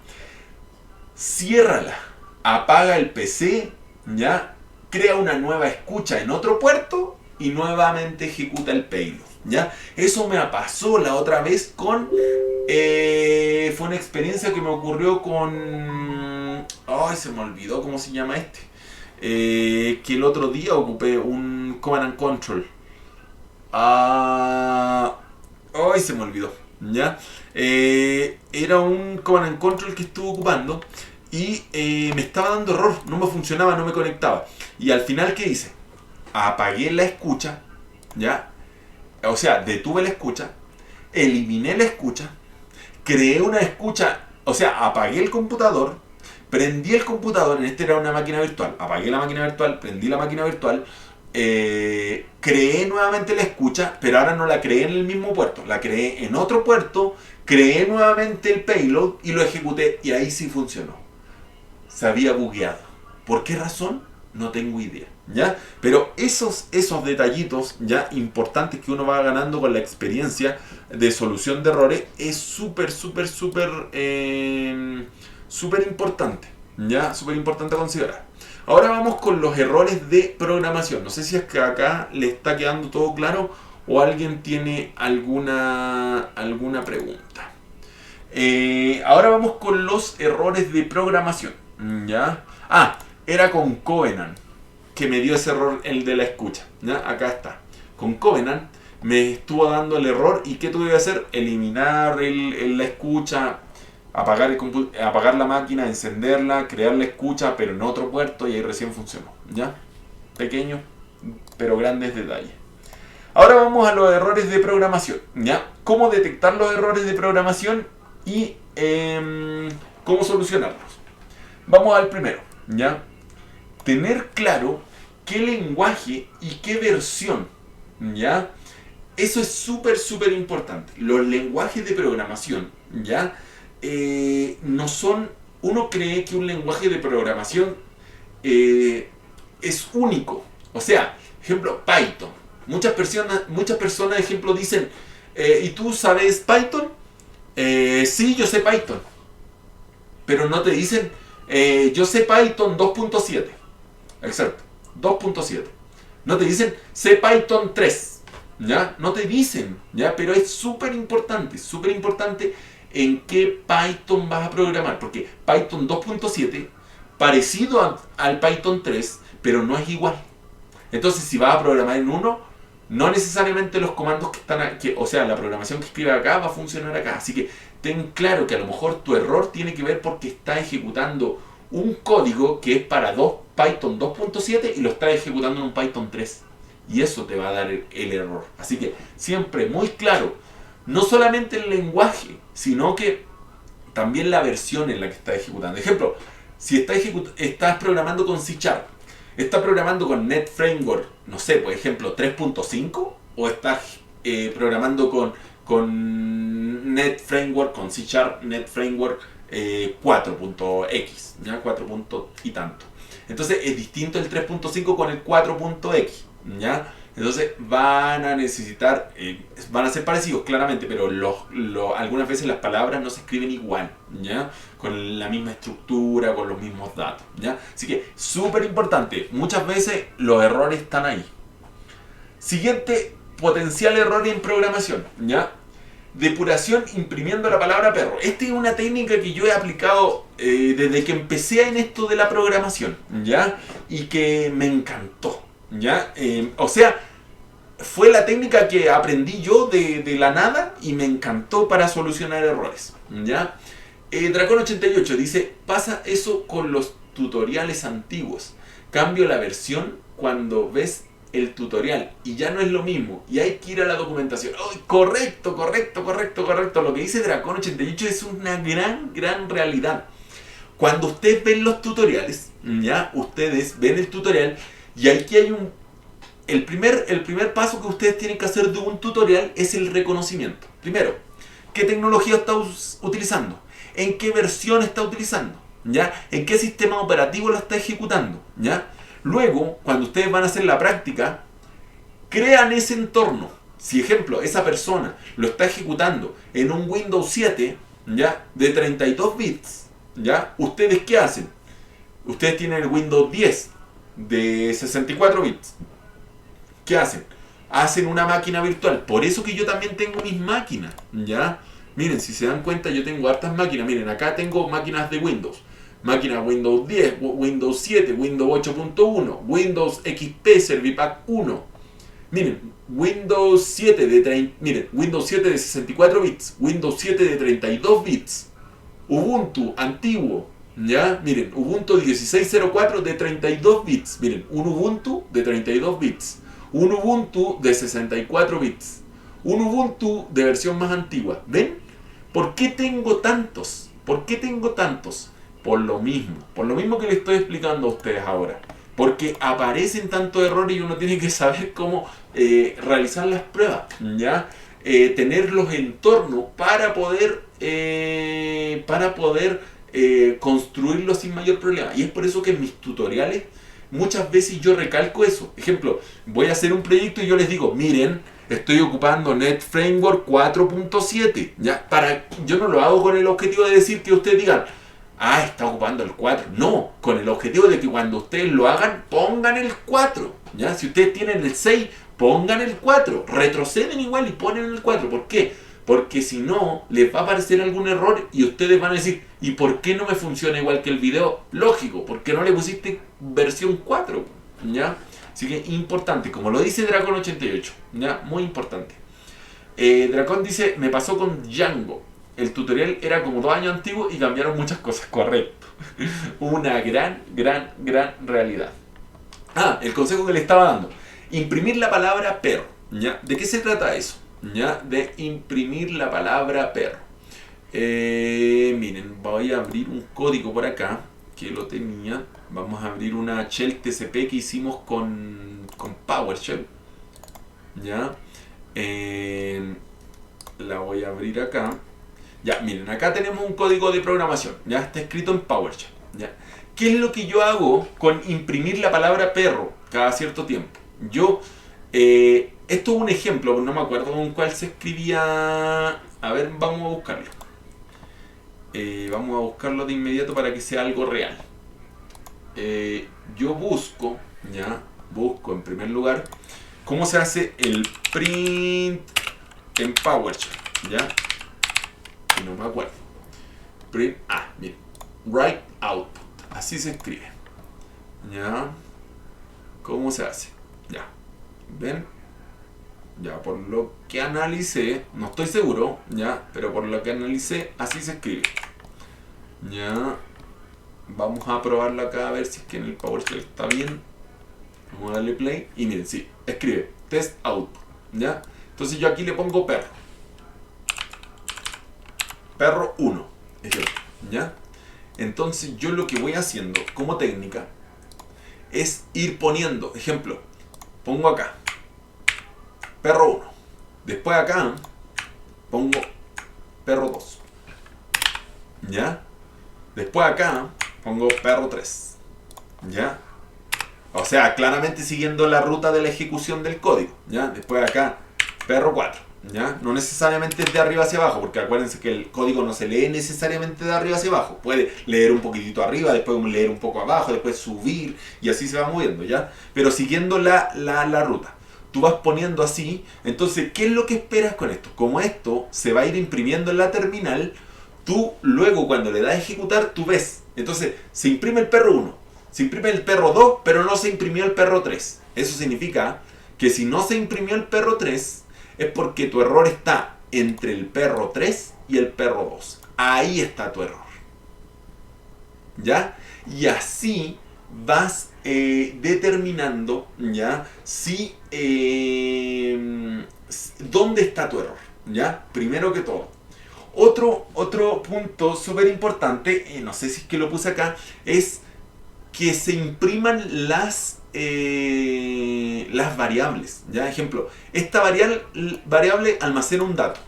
Ciérrala, apaga el PC, ¿ya? Crea una nueva escucha en otro puerto y nuevamente ejecuta el payload, ¿ya? Eso me pasó la otra vez con... fue una experiencia que me ocurrió con... Ay, se me olvidó cómo se llama este. Que el otro día ocupé un Command and Control. Ay, se me olvidó, ¿ya? Era un Command and Control que estuve ocupando y me estaba dando error, no me funcionaba, no me conectaba. Y al final, ¿qué hice? Apagué la escucha, ¿ya? O sea, detuve la escucha, eliminé la escucha, creé una escucha, o sea, apagué el computador, prendí el computador, en este era una máquina virtual, apagué la máquina virtual, prendí la máquina virtual, creé nuevamente la escucha, pero ahora no la creé en el mismo puerto, la creé en otro puerto, creé nuevamente el payload y lo ejecuté y ahí sí funcionó. Se había bugueado. ¿Por qué razón? No tengo idea, ¿ya? Pero esos detallitos ya importantes que uno va ganando con la experiencia de solución de errores es súper importante, ¿ya? Súper importante a considerar. Ahora vamos con los errores de programación. No sé si es que acá le está quedando todo claro o alguien tiene alguna pregunta. Ahora vamos con los errores de programación, ¿ya? Era con Covenant que me dio ese error, el de la escucha, ¿ya? Acá está. Con Covenant me estuvo dando el error y ¿qué tuve que hacer? Eliminar la escucha, apagar la máquina, encenderla, crear la escucha, pero en otro puerto y ahí recién funcionó, ¿ya? Pequeños, pero grandes detalles. Ahora vamos a los errores de programación, ¿ya? ¿Cómo detectar los errores de programación y cómo solucionarlos? Vamos al primero, ¿ya? Tener claro qué lenguaje y qué versión, ¿ya? Eso es súper importante. Los lenguajes de programación, ¿ya? No son... Uno cree que un lenguaje de programación es único. O sea, ejemplo, Python. Muchas personas, ejemplo, dicen, ¿y tú sabes Python? Sí, yo sé Python. Pero no te dicen, yo sé Python 2.7. Exacto, 2.7. No te dicen, sé Python 3. ¿Ya? No te dicen, ¿ya? Pero es súper importante en qué Python vas a programar. Porque Python 2.7, parecido al Python 3, pero no es igual. Entonces, si vas a programar en uno, no necesariamente los comandos que están aquí, o sea, la programación que escribe acá va a funcionar acá. Así que ten claro que a lo mejor tu error tiene que ver porque está ejecutando un código que es para Python 2.7 y lo está ejecutando en un Python 3. Y eso te va a dar el error. Así que siempre muy claro, no solamente el lenguaje, sino que también la versión en la que estás ejecutando. Ejemplo, si estás programando con C#, ¿estás programando con Net Framework, no sé, por ejemplo, 3.5? ¿O estás programando con Net Framework, con C#, Net Framework 4.x, ¿ya? 4. Y tanto. Entonces es distinto el 3.5 con el 4.x, ¿ya? Entonces van a necesitar, van a ser parecidos claramente, pero algunas veces las palabras no se escriben igual, ¿ya? Con la misma estructura, con los mismos datos, ¿ya? Así que súper importante, muchas veces los errores están ahí. Siguiente potencial error en programación, ¿ya? depuración imprimiendo la palabra perro. Esta es una técnica que yo he aplicado desde que empecé en esto de la programación, ¿ya? Y que me encantó, ¿ya? O sea, fue la técnica que aprendí yo de la nada y me encantó para solucionar errores, ¿ya? Dracon88 dice, pasa eso con los tutoriales antiguos. Cambio la versión cuando ves el tutorial y ya no es lo mismo y hay que ir a la documentación. ¡Oh, correcto! Lo que dice Dracon88 es una gran realidad. Cuando ustedes ven los tutoriales, ya ustedes ven el tutorial y aquí hay el primer paso que ustedes tienen que hacer de un tutorial es el reconocimiento. Primero, ¿qué tecnología está utilizando? ¿En qué versión está utilizando? ¿Ya? ¿En qué sistema operativo lo está ejecutando? ¿Ya? Luego, cuando ustedes van a hacer la práctica, crean ese entorno. Si, ejemplo, esa persona lo está ejecutando en un Windows 7, ¿ya? De 32 bits, ¿ya? ¿Ustedes qué hacen? Ustedes tienen el Windows 10 de 64 bits. ¿Qué hacen? Hacen una máquina virtual. Por eso que yo también tengo mis máquinas, ¿ya? Miren, si se dan cuenta, yo tengo hartas máquinas. Miren, acá tengo máquinas de Windows. Máquinas Windows 10, Windows 7, Windows 8.1, Windows XP, Servipack 1. Miren, Windows 7 Windows 7 de 64 bits, Windows 7 de 32 bits, Ubuntu antiguo, ¿ya? Miren, Ubuntu 16.04 de 32 bits. Miren, un Ubuntu de 32 bits, un Ubuntu de 64 bits, un Ubuntu de versión más antigua. ¿Ven? ¿Por qué tengo tantos? ¿Por qué tengo tantos? Por lo mismo que le estoy explicando a ustedes ahora. Porque aparecen tantos errores y uno tiene que saber cómo realizar las pruebas, ¿ya? Tener los entornos para poder construirlos sin mayor problema. Y es por eso que en mis tutoriales muchas veces yo recalco eso. Ejemplo, voy a hacer un proyecto y yo les digo, miren, estoy ocupando Net Framework 4.7, ¿ya? Yo no lo hago con el objetivo de decir que ustedes digan, está ocupando el 4. No, con el objetivo de que cuando ustedes lo hagan, pongan el 4. ¿Ya? Si ustedes tienen el 6, pongan el 4. Retroceden igual y ponen el 4. ¿Por qué? Porque si no, les va a aparecer algún error y ustedes van a decir, ¿y por qué no me funciona igual que el video? Lógico, porque no le pusiste versión 4. ¿Ya? Así que importante, como lo dice Dracon88. ¿Ya? Muy importante. Dracon dice, me pasó con Django. El tutorial era como 2 años antiguo y cambiaron muchas cosas, correcto. Una gran realidad. El consejo que le estaba dando. Imprimir la palabra perro, ¿ya? ¿De qué se trata eso? ¿Ya? De imprimir la palabra perro. Miren, voy a abrir un código por acá, que lo tenía. Vamos a abrir una shell TCP que hicimos con PowerShell. ¿Ya? La voy a abrir acá. Ya, miren, acá tenemos un código de programación, ya está escrito en PowerShell, ¿ya? ¿Qué es lo que yo hago con imprimir la palabra perro cada cierto tiempo? Esto es un ejemplo, no me acuerdo con cuál se escribía. A ver, vamos a buscarlo. Vamos a buscarlo de inmediato para que sea algo real. Yo busco en primer lugar, cómo se hace el print en PowerShell, ¿ya? No me acuerdo. Print, miren, write output, así se escribe. ¿Ya? ¿Cómo se hace? Ya. ¿Ven? Ya, por lo que analicé, no estoy seguro, ya, pero por lo que analicé, así se escribe. Ya. Vamos a probarlo acá a ver si es que en el PowerShell está bien. Vamos a darle play y miren, sí, escribe test output, ¿ya? Entonces yo aquí le pongo perro. Perro 1, ¿ya? Entonces yo lo que voy haciendo como técnica es ir poniendo, ejemplo, pongo acá, perro 1, después acá pongo perro 2, ¿ya? Después acá pongo perro 3, ¿ya? O sea, claramente siguiendo la ruta de la ejecución del código, ¿ya? Después acá perro 4. ¿Ya? No necesariamente es de arriba hacia abajo, porque acuérdense que el código no se lee necesariamente de arriba hacia abajo. Puede leer un poquitito arriba, después leer un poco abajo, después subir y así se va moviendo, ¿ya? Pero siguiendo la ruta. tú vas poniendo así. Entonces, ¿qué es lo que esperas con esto? Como esto se va a ir imprimiendo en la terminal, tú luego cuando le das a ejecutar, tú ves. Entonces, se imprime el perro 1, se imprime el perro 2, pero no se imprimió el perro 3. Eso significa que si no se imprimió el perro 3, es porque tu error está entre el perro 3 y el perro 2. Ahí está tu error. ¿Ya? Y así vas determinando, ¿ya? Si dónde está tu error, ¿ya? Primero que todo. Otro punto súper importante, no sé si es que lo puse acá, es que se impriman las variables. ¿Ya? Ejemplo, esta variable almacena un dato.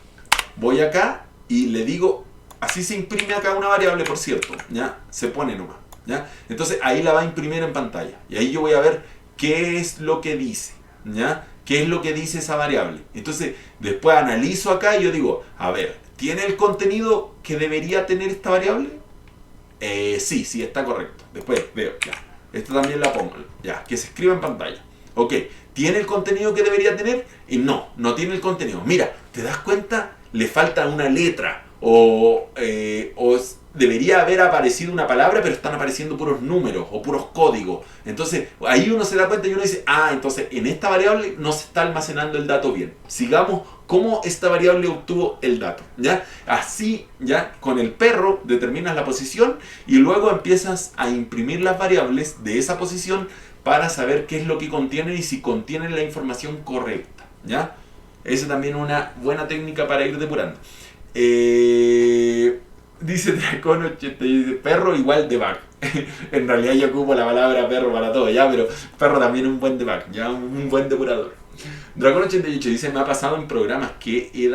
Voy acá y le digo, así se imprime acá una variable, por cierto, ¿ya? Se pone nomás, ¿ya? Entonces ahí la va a imprimir en pantalla. Y ahí yo voy a ver qué es lo que dice, ¿ya? ¿Qué es lo que dice esa variable? Entonces después analizo acá y yo digo, a ver, ¿tiene el contenido que debería tener esta variable? Sí, está correcto. Después veo, ya. Esta también la pongo, ya, que se escriba en pantalla. Ok, ¿tiene el contenido que debería tener? Y no tiene el contenido. Mira, ¿te das cuenta? Le falta una letra. O debería haber aparecido una palabra, pero están apareciendo puros números o puros códigos. Entonces, ahí uno se da cuenta y uno dice, entonces en esta variable no se está almacenando el dato bien. Sigamos cómo esta variable obtuvo el dato, ¿ya? Así, ya, con el perro determinas la posición y luego empiezas a imprimir las variables de esa posición para saber qué es lo que contienen y si contienen la información correcta, ¿ya? Esa también es una buena técnica para ir depurando. Dice Dracon80, dice perro igual debug. En realidad yo ocupo la palabra perro para todo, ya, pero perro también es un buen debug, ya, un buen depurador. Dracon88 dice, me ha pasado en programas que he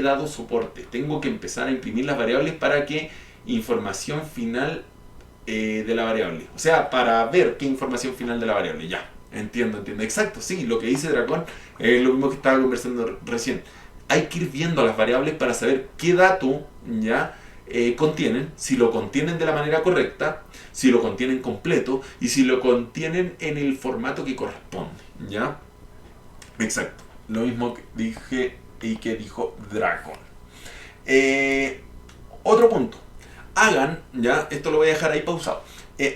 dado soporte. Tengo que empezar a imprimir las variables para que información final de la variable. O sea, para ver qué información final de la variable. Ya, entiendo. Exacto, sí, lo que dice Dracon es lo mismo que estaba conversando recién. Hay que ir viendo las variables para saber qué dato ya contienen, si lo contienen de la manera correcta, si lo contienen completo y si lo contienen en el formato que corresponde, ¿ya? Exacto, lo mismo que dije y que dijo Dracon. Otro punto, hagan, ya, esto lo voy a dejar ahí pausado,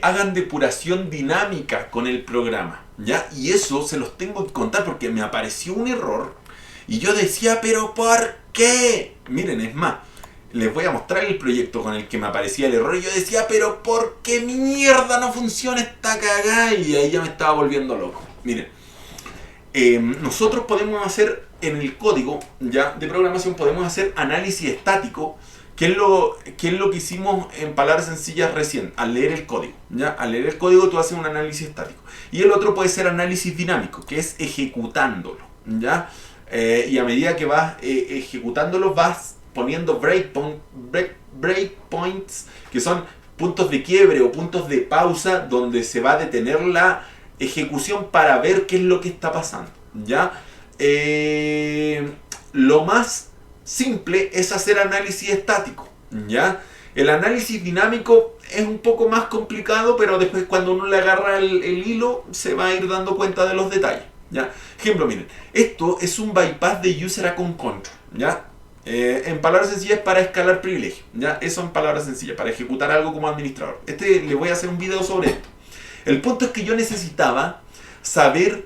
hagan depuración dinámica con el programa, ¿ya? Y eso se los tengo que contar porque me apareció un error. Y yo decía, ¿pero por qué? Miren, es más, les voy a mostrar el proyecto con el que me aparecía el error. Y yo decía, ¿pero por qué mierda no funciona esta cagada? Y ahí ya me estaba volviendo loco. Miren, nosotros podemos hacer en el código ya de programación, podemos hacer análisis estático, que es lo que hicimos en palabras sencillas recién, al leer el código. ¿Ya? Al leer el código tú haces un análisis estático. Y el otro puede ser análisis dinámico, que es ejecutándolo. ¿Ya? Y a medida que vas ejecutándolo, vas poniendo breakpoints, que son puntos de quiebre o puntos de pausa donde se va a detener la ejecución para ver qué es lo que está pasando, ¿ya? Lo más simple es hacer análisis estático, ¿ya? El análisis dinámico es un poco más complicado, pero después cuando uno le agarra el hilo se va a ir dando cuenta de los detalles, ¿ya? Ejemplo, miren, esto es un bypass de User Account Control, ¿ya? En palabras sencillas, para escalar privilegios, ¿ya? Eso en palabras sencillas, para ejecutar algo como administrador. Le voy a hacer un video sobre esto. El punto es que yo necesitaba saber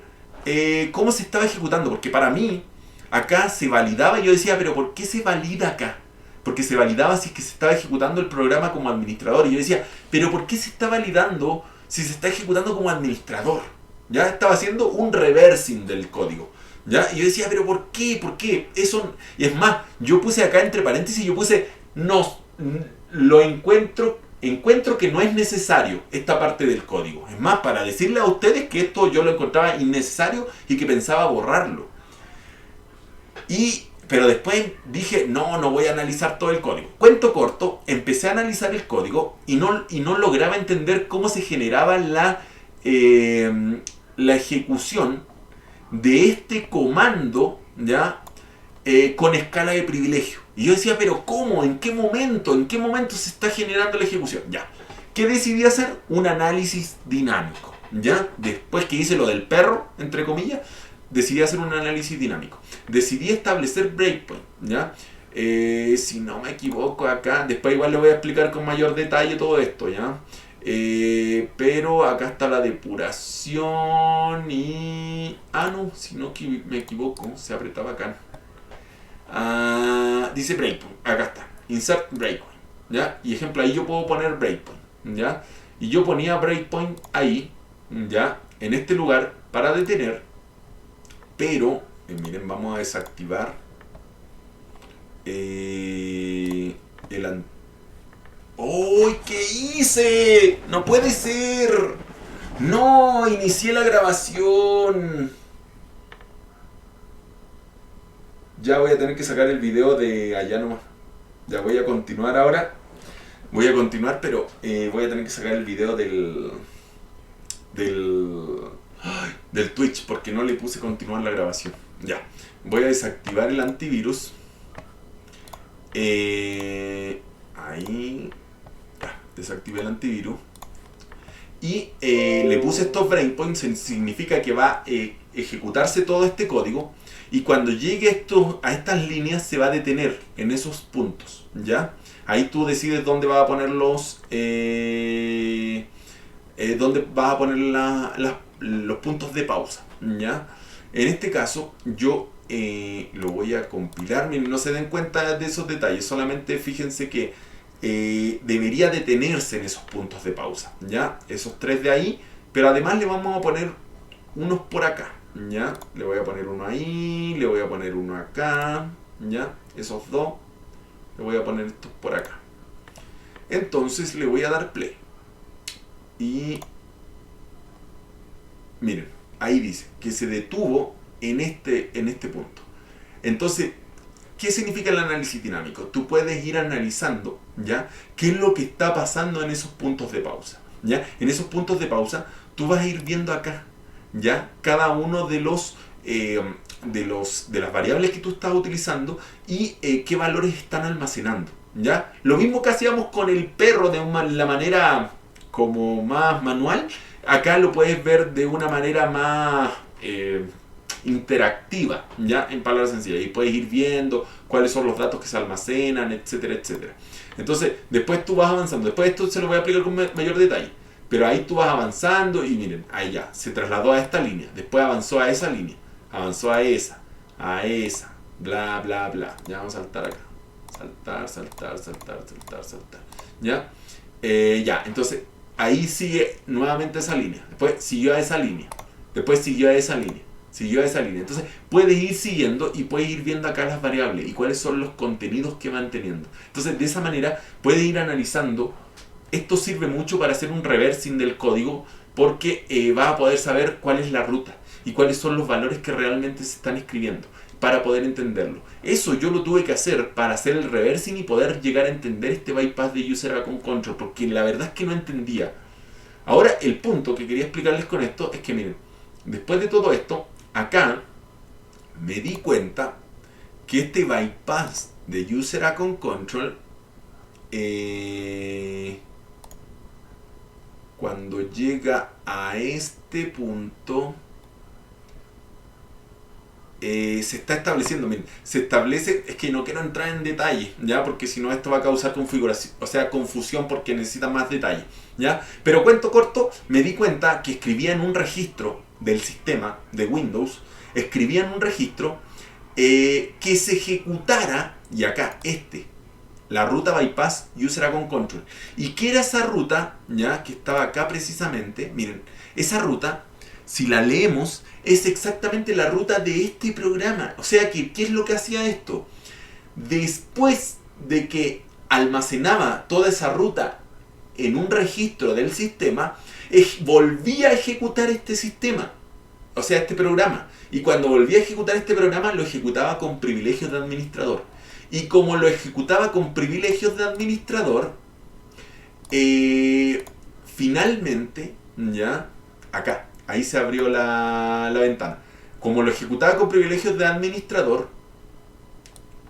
cómo se estaba ejecutando, porque para mí, acá se validaba y yo decía, ¿pero por qué se valida acá? Porque se validaba si es que se estaba ejecutando el programa como administrador. Y yo decía, ¿pero por qué se está validando si se está ejecutando como administrador? Ya estaba haciendo un reversing del código, ¿ya? Y yo decía, ¿pero por qué? ¿Por qué? Eso... Y es más, yo puse acá entre paréntesis, yo puse, no, lo encuentro que no es necesario esta parte del código. Es más, para decirle a ustedes que esto yo lo encontraba innecesario y que pensaba borrarlo. Pero después dije, no voy a analizar todo el código. Cuento corto, empecé a analizar el código y no lograba entender cómo se generaba la ejecución de este comando, ¿ya? Con escala de privilegio. Y yo decía, pero ¿cómo? ¿En qué momento? ¿En qué momento se está generando la ejecución? Ya. ¿Qué decidí hacer? Un análisis dinámico, ¿ya? Después que hice lo del perro, entre comillas, decidí hacer un análisis dinámico. Decidí establecer breakpoint, ¿ya? Si no me equivoco acá, después igual le voy a explicar con mayor detalle todo esto, ¿ya? Pero acá está la depuración y... Ah, no, si no me equivoco, se apretaba acá. Dice breakpoint, acá está, insert breakpoint, ¿ya? Y ejemplo, ahí yo puedo poner breakpoint, ¿ya? Y yo ponía breakpoint ahí, ¿ya? En este lugar para detener, pero, miren, vamos a desactivar el... ¡Oh! ¿Qué hice? ¡No puede ser! ¡No! Inicié la grabación. Ya voy a tener que sacar el video de allá nomás. Ya voy a continuar ahora. Voy a continuar, pero voy a tener que sacar el video del Twitch porque no le puse continuar la grabación. Ya. Voy a desactivar el antivirus. Ahí. Desactivé el antivirus. Y le puse estos breakpoints. Significa que va a ejecutarse todo este código. Y cuando llegue a estas líneas se va a detener en esos puntos, ¿ya? Ahí tú decides dónde vas a poner dónde vas a poner los puntos de pausa, ¿ya? En este caso yo lo voy a compilar. Miren, no se den cuenta de esos detalles, solamente fíjense que debería detenerse en esos puntos de pausa, ¿ya? Esos 3 de ahí, pero además le vamos a poner unos por acá, ¿ya? Le voy a poner uno ahí, le voy a poner uno acá, ¿ya? Esos 2, le voy a poner estos por acá. Entonces le voy a dar play. Y miren, ahí dice que se detuvo en este punto. Entonces, ¿qué significa el análisis dinámico? Tú puedes ir analizando, ¿ya? ¿Qué es lo que está pasando en esos puntos de pausa? ¿Ya? En esos puntos de pausa, tú vas a ir viendo acá, ¿ya? Cada uno de las variables que tú estás utilizando y qué valores están almacenando, ¿ya? Lo mismo que hacíamos con el perro de la manera como más manual, acá lo puedes ver de una manera más interactiva, ¿ya? En palabras sencillas, y puedes ir viendo cuáles son los datos que se almacenan, etcétera, etcétera. Entonces, después tú vas avanzando. Después esto se lo voy a explicar con mayor detalle. Pero ahí tú vas avanzando y miren, ahí ya, se trasladó a esta línea, después avanzó a esa línea, avanzó a esa, bla, bla, bla. Ya vamos a saltar acá. Saltar. ¿Ya? Ya, entonces ahí sigue nuevamente esa línea. Después siguió a esa línea. Después siguió a esa línea. Siguió a esa línea. Entonces puedes ir siguiendo y puedes ir viendo acá las variables y cuáles son los contenidos que van teniendo. Entonces de esa manera puedes ir analizando. Esto sirve mucho para hacer un reversing del código porque vas a poder saber cuál es la ruta y cuáles son los valores que realmente se están escribiendo para poder entenderlo. Eso yo lo tuve que hacer para hacer el reversing y poder llegar a entender este bypass de User Account Control, porque la verdad es que no entendía. Ahora el punto que quería explicarles con esto es que miren, después de todo esto, acá me di cuenta que este bypass de User Account Control cuando llega a este punto se está estableciendo, miren, se establece, es que no quiero entrar en detalle, ya, porque si no esto va a causar configuración, o sea, confusión porque necesita más detalle, ya, pero cuento corto, me di cuenta que escribía en un registro del sistema de Windows, escribía en un registro que se ejecutara, y acá la ruta bypass User Account Control. ¿Y qué era esa ruta? Ya que estaba acá precisamente. Miren, esa ruta, si la leemos, es exactamente la ruta de este programa. O sea que, ¿qué es lo que hacía esto? Después de que almacenaba toda esa ruta en un registro del sistema, volvía a ejecutar este sistema. O sea, este programa. Y cuando volvía a ejecutar este programa, lo ejecutaba con privilegios de administrador. Y como lo ejecutaba con privilegios de administrador, finalmente, ya, acá, ahí se abrió la ventana. Como lo ejecutaba con privilegios de administrador,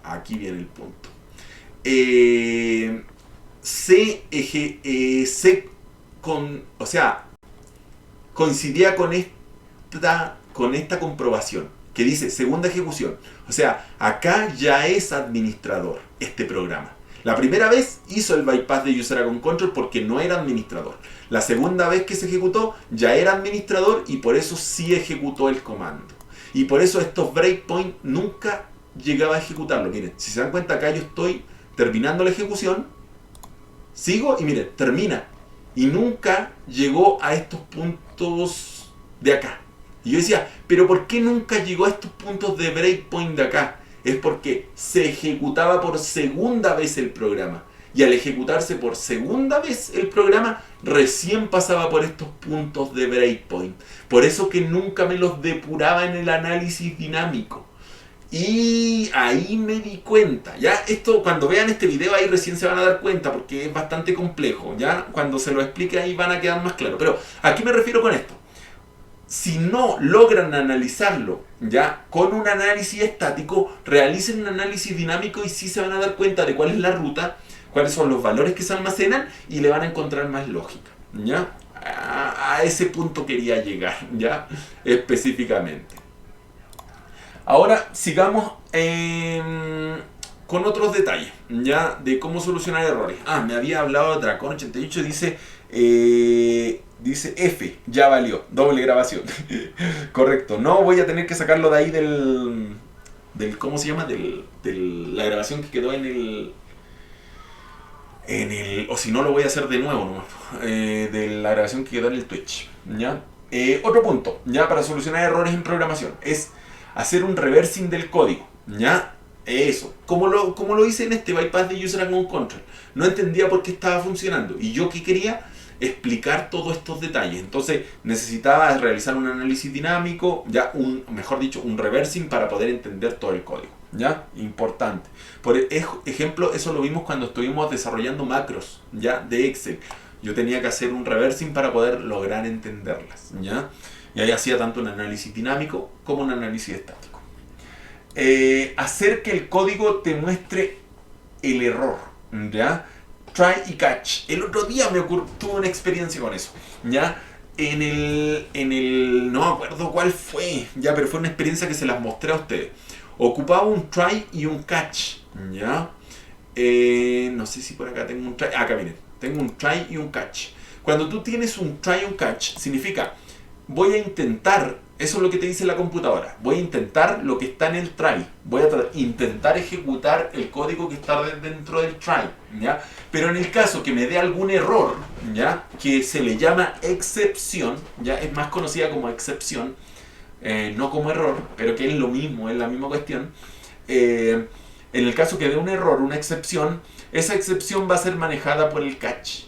aquí viene el punto. Coincidía con con esta comprobación que dice segunda ejecución. O sea, acá ya es administrador este programa. La primera vez hizo el bypass de User Account Control porque no era administrador. La segunda vez que se ejecutó ya era administrador y por eso sí ejecutó el comando. Y por eso estos breakpoints nunca llegaba a ejecutarlo. Miren, si se dan cuenta acá yo estoy terminando la ejecución, sigo y miren, termina. Y nunca llegó a estos puntos de acá. Y yo decía, pero ¿por qué nunca llegó a estos puntos de breakpoint de acá? Es porque se ejecutaba por segunda vez el programa. Y al ejecutarse por segunda vez el programa, recién pasaba por estos puntos de breakpoint. Por eso que nunca me los depuraba en el análisis dinámico. Y ahí me di cuenta, ya esto cuando vean este video ahí recién se van a dar cuenta porque es bastante complejo, ya cuando se lo explique ahí van a quedar más claro. Pero ¿a qué me refiero con esto? Si no logran analizarlo ya con un análisis estático, realicen un análisis dinámico y sí se van a dar cuenta de cuál es la ruta, cuáles son los valores que se almacenan y le van a encontrar más lógica, ¿ya? A ese punto quería llegar, ¿ya? Específicamente. Ahora sigamos con otros detalles, ¿ya? De cómo solucionar errores. Me había hablado de Dracon88, dice F, ya valió, doble grabación. Correcto, no voy a tener que sacarlo de ahí del ¿cómo se llama? De la grabación que quedó en el o si no lo voy a hacer de nuevo nomás, de la grabación que quedó en el Twitch, ¿ya? Otro punto, ya para solucionar errores en programación, es hacer un reversing del código, ¿ya? Eso, como lo hice en este bypass de User Account Control. No entendía por qué estaba funcionando y yo que quería explicar todos estos detalles. Entonces necesitaba realizar un análisis dinámico, ya mejor dicho, un reversing para poder entender todo el código, ¿ya? Importante. Por ejemplo, eso lo vimos cuando estuvimos desarrollando macros, ¿ya? De Excel. Yo tenía que hacer un reversing para poder lograr entenderlas, ¿ya? Y ahí hacía tanto un análisis dinámico como un análisis estático. Hacer que el código te muestre el error, ¿ya? Try y catch. El otro día tuve una experiencia con eso, ¿ya? No me acuerdo cuál fue, ¿ya? Pero fue una experiencia que se las mostré a ustedes. Ocupaba un try y un catch, ¿ya? No sé si por acá tengo un try. Acá miren, tengo un try y un catch. Cuando tú tienes un try y un catch, significa voy a intentar, eso es lo que te dice la computadora, voy a intentar lo que está en el try, voy a intentar ejecutar el código que está dentro del try, ¿ya? Pero en el caso que me dé algún error, ¿ya? Que se le llama excepción, ¿ya? Es más conocida como excepción, no como error, pero que es lo mismo, es la misma cuestión. En el caso que dé un error, una excepción, esa excepción va a ser manejada por el catch.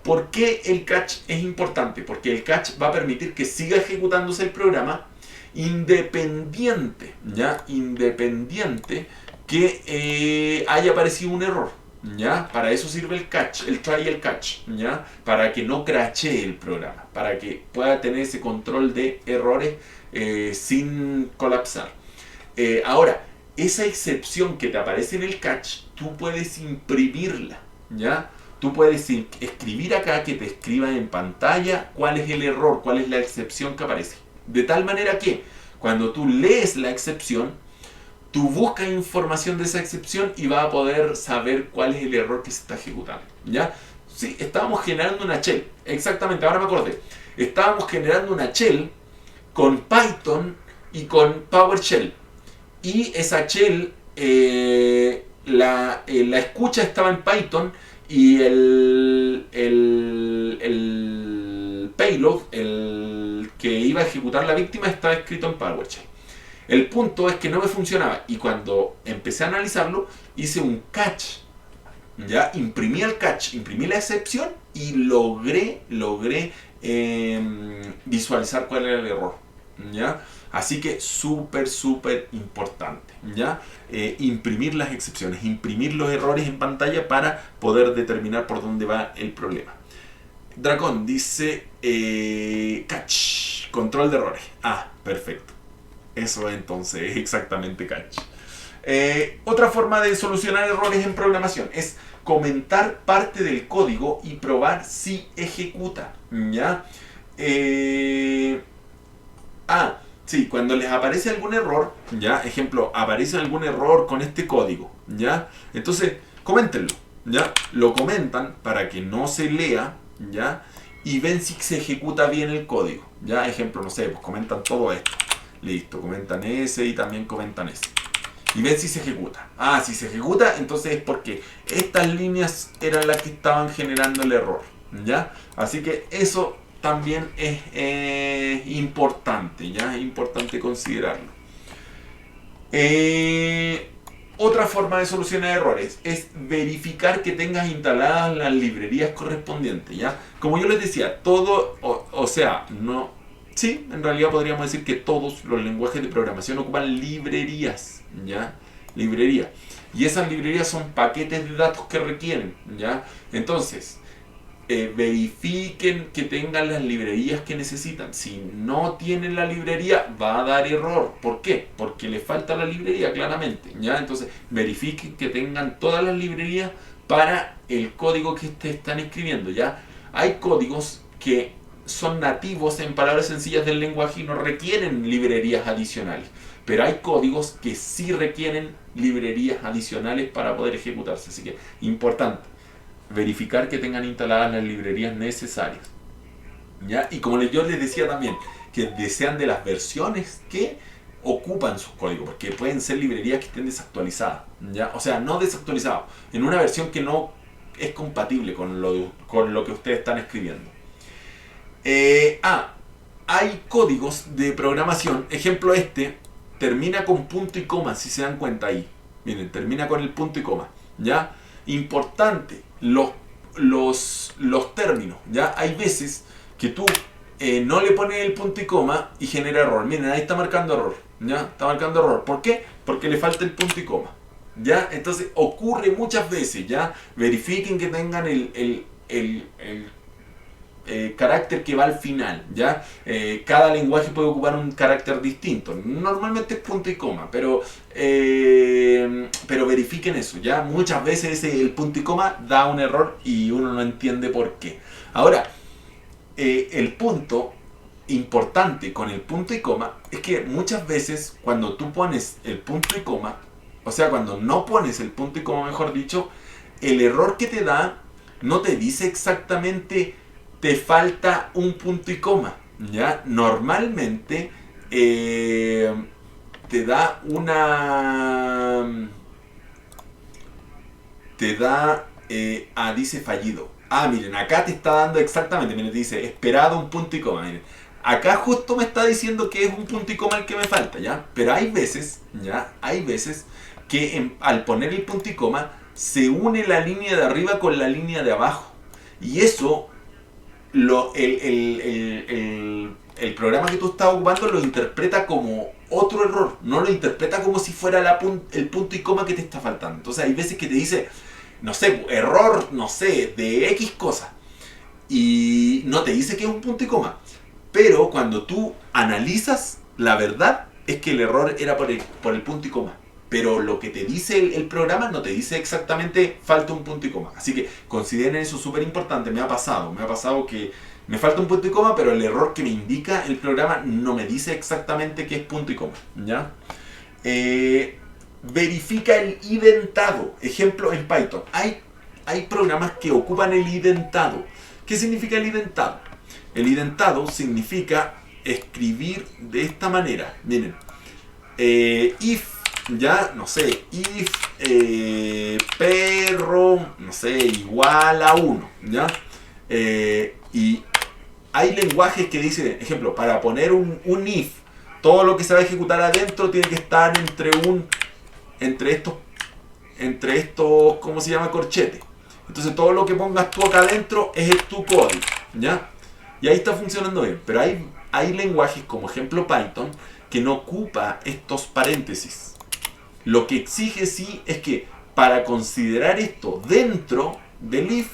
¿Por qué el catch es importante? Porque el catch va a permitir que siga ejecutándose el programa independiente, ¿ya? Independiente que haya aparecido un error, ¿ya? Para eso sirve el catch, el try y el catch, ¿ya? Para que no crashee el programa, para que pueda tener ese control de errores sin colapsar. Ahora, esa excepción que te aparece en el catch, tú puedes imprimirla, ¿ya? Tú puedes escribir acá, que te escriba en pantalla cuál es el error, cuál es la excepción que aparece. De tal manera que cuando tú lees la excepción, tú buscas información de esa excepción y vas a poder saber cuál es el error que se está ejecutando, ¿ya? Sí, estábamos generando una shell, exactamente, ahora me acordé. Estábamos generando una shell con Python y con PowerShell. Y esa shell, la escucha estaba en Python y el payload, el que iba a ejecutar la víctima, estaba escrito en PowerShell. El punto es que no me funcionaba y cuando empecé a analizarlo hice un catch, ya imprimí el catch, imprimí la excepción y logré visualizar cuál era el error, ¿ya? Así que súper importante, ¿ya? Imprimir las excepciones, imprimir los errores en pantalla para poder determinar por dónde va el problema. Dracon dice catch, control de errores. Perfecto. Eso entonces es exactamente catch. Otra forma de solucionar errores en programación es comentar parte del código y probar si ejecuta, ¿ya? Ah, sí, cuando les aparece algún error, ya, ejemplo, aparece algún error con este código, ya, entonces, coméntenlo, ya, lo comentan para que no se lea, ya, y ven si se ejecuta bien el código, ya, ejemplo, no sé, pues comentan todo esto, listo, comentan ese y también comentan ese. Y ven si se ejecuta. Ah, si se ejecuta, entonces es porque estas líneas eran las que estaban generando el error, ¿ya? Así que eso también es importante, ¿ya? Es importante considerarlo. Eh, Otra forma de solucionar errores es verificar que tengas instaladas las librerías correspondientes, ¿ya? Como yo les decía, todo, o sea, no... Sí, en realidad podríamos decir que todos los lenguajes de programación ocupan librerías, ¿ya? Librerías. Y esas librerías son paquetes de datos que requieren, ¿ya? Entonces, verifiquen que tengan las librerías que necesitan. Si no tienen la librería, va a dar error. ¿Por qué? Porque le falta la librería, claramente, ¿ya? Entonces, verifiquen que tengan todas las librerías para el código que ustedes están escribiendo, ¿ya? Hay códigos que son nativos en palabras sencillas del lenguaje y no requieren librerías adicionales. Pero hay códigos que sí requieren librerías adicionales para poder ejecutarse. Así que, importante, verificar que tengan instaladas las librerías necesarias, ¿ya? Y como yo les decía también, que desean de las versiones que ocupan sus códigos, porque pueden ser librerías que estén desactualizadas, ¿ya? O sea, no desactualizadas, en una versión que no es compatible con lo que ustedes están escribiendo. Hay códigos de programación, ejemplo este, termina con punto y coma, si se dan cuenta ahí. Miren, termina con el punto y coma, ¿ya? Importante, los términos, ¿ya? Hay veces que tú no le pones el punto y coma y genera error. Miren, ahí está marcando error, ¿ya? Está marcando error. ¿Por qué? Porque le falta el punto y coma, ¿ya? Entonces ocurre muchas veces, ¿ya? Verifiquen que tengan el carácter que va al final, ¿ya? Cada lenguaje puede ocupar un carácter distinto. Normalmente es punto y coma, pero verifiquen eso, ¿ya? Muchas veces el punto y coma da un error y uno no entiende por qué. Ahora, el punto importante con el punto y coma es que muchas veces cuando tú pones el punto y coma, o sea, cuando no pones el punto y coma, mejor dicho, el error que te da no te dice exactamente te falta un punto y coma, ¿ya? Normalmente te da una... te da... dice fallido. Miren, acá te está dando exactamente, miren, dice esperado un punto y coma, miren. Acá justo me está diciendo que es un punto y coma el que me falta, ¿ya? Pero hay veces, ¿ya? Hay veces que al poner el punto y coma se une la línea de arriba con la línea de abajo. Y eso el programa que tú estás ocupando lo interpreta como otro error, no lo interpreta como si fuera el punto y coma que te está faltando. Entonces hay veces que te dice, no sé, error, no sé, de X cosa, y no te dice que es un punto y coma, pero cuando tú analizas, la verdad es que el error era por el punto y coma. Pero lo que te dice el programa no te dice exactamente falta un punto y coma. Así que consideren eso súper importante. Me ha pasado que me falta un punto y coma, pero el error que me indica el programa no me dice exactamente qué es punto y coma, ¿ya? Verifica el identado. Ejemplo en Python. Hay programas que ocupan el identado. ¿Qué significa el identado? El identado significa escribir de esta manera. Miren, if, ya, no sé, if perro, no sé, igual a 1, ¿ya? Y hay lenguajes que dicen, ejemplo, para poner un if, todo lo que se va a ejecutar adentro tiene que estar entre estos, ¿cómo se llama? Corchetes. Entonces todo lo que pongas tú acá adentro es tu código, ¿ya? Y ahí está funcionando bien. Pero hay lenguajes como ejemplo Python que no ocupa estos paréntesis. Lo que exige sí es que para considerar esto dentro del if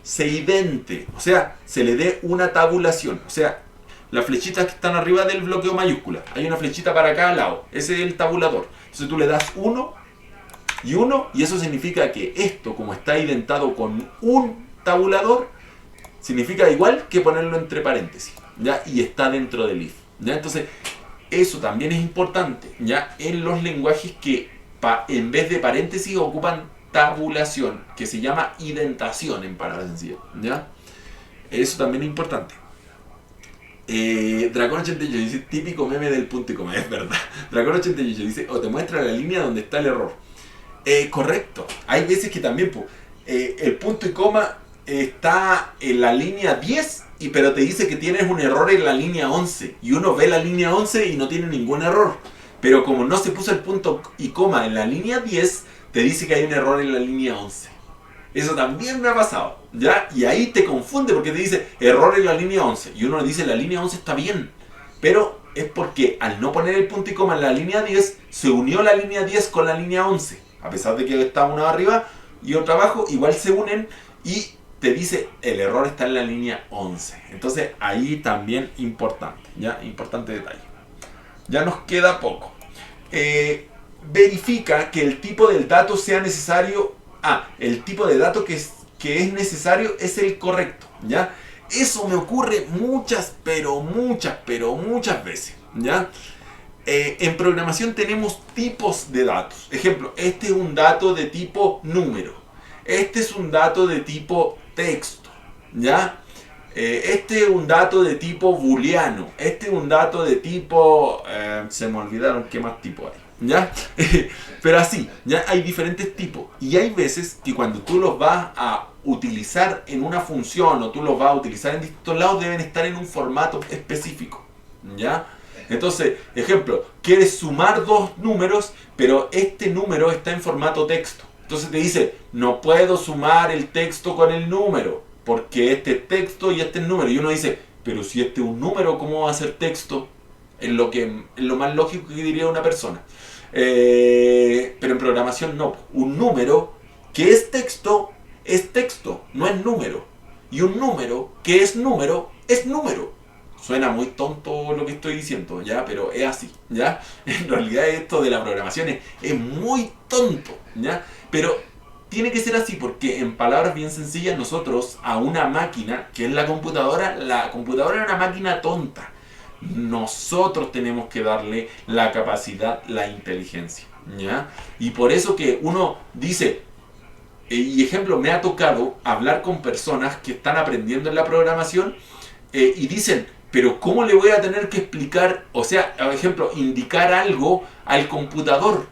se idente, o sea, se le dé una tabulación. O sea, las flechitas que están arriba del bloqueo mayúscula, hay una flechita para cada lado, ese es el tabulador. Entonces tú le das 1 y 1 y eso significa que esto, como está identado con un tabulador, significa igual que ponerlo entre paréntesis, ¿ya? Y está dentro del if. ¿ya? Entonces, eso también es importante, ¿ya? En los lenguajes que en vez de paréntesis ocupan tabulación, que se llama indentación en palabras sencillas, ¿ya? Eso también es importante. Dragón88 dice, típico meme del punto y coma, es verdad. Dragón88 dice, o te muestra la línea donde está el error. Correcto. Hay veces que también el punto y coma está en la línea 10, pero te dice que tienes un error en la línea 11. Y uno ve la línea 11 y no tiene ningún error. Pero como no se puso el punto y coma en la línea 10, te dice que hay un error en la línea 11. Eso también me ha pasado, ¿ya? Y ahí te confunde porque te dice error en la línea 11. Y uno le dice la línea 11 está bien. Pero es porque al no poner el punto y coma en la línea 10, se unió la línea 10 con la línea 11. A pesar de que está una arriba y otra abajo, igual se unen y te dice el error está en la línea 11. Entonces ahí también importante, ¿ya? Importante detalle. Ya nos queda poco. Verifica que el tipo del dato sea necesario. El tipo de dato que es necesario es el correcto, ¿ya? Eso me ocurre muchas veces, ¿ya? En programación tenemos tipos de datos. Ejemplo, este es un dato de tipo número. Este es un dato de tipo texto, ¿ya? Este es un dato de tipo booleano. Este es un dato de tipo... se me olvidaron qué más tipo hay, ¿ya? Pero así, ya hay diferentes tipos. Y hay veces que cuando tú los vas a utilizar en una función o tú los vas a utilizar en distintos lados, deben estar en un formato específico, ¿ya? Entonces, ejemplo, quieres sumar dos números, pero este número está en formato texto. Entonces te dice, no puedo sumar el texto con el número, porque este es texto y este es número. Y uno dice, pero si este es un número, ¿cómo va a ser texto? Es lo más lógico que diría una persona. Pero en programación no. Un número que es texto, no es número. Y un número que es número. Suena muy tonto lo que estoy diciendo, ¿ya? Pero es así, ¿ya? En realidad esto de la programación es muy tonto, ¿ya? Pero tiene que ser así porque en palabras bien sencillas nosotros a una máquina, que es la computadora es una máquina tonta. Nosotros tenemos que darle la capacidad, la inteligencia, ¿ya? Y por eso que uno dice, y ejemplo, me ha tocado hablar con personas que están aprendiendo en la programación y dicen, pero ¿cómo le voy a tener que explicar, o sea, por ejemplo, indicar algo al computador?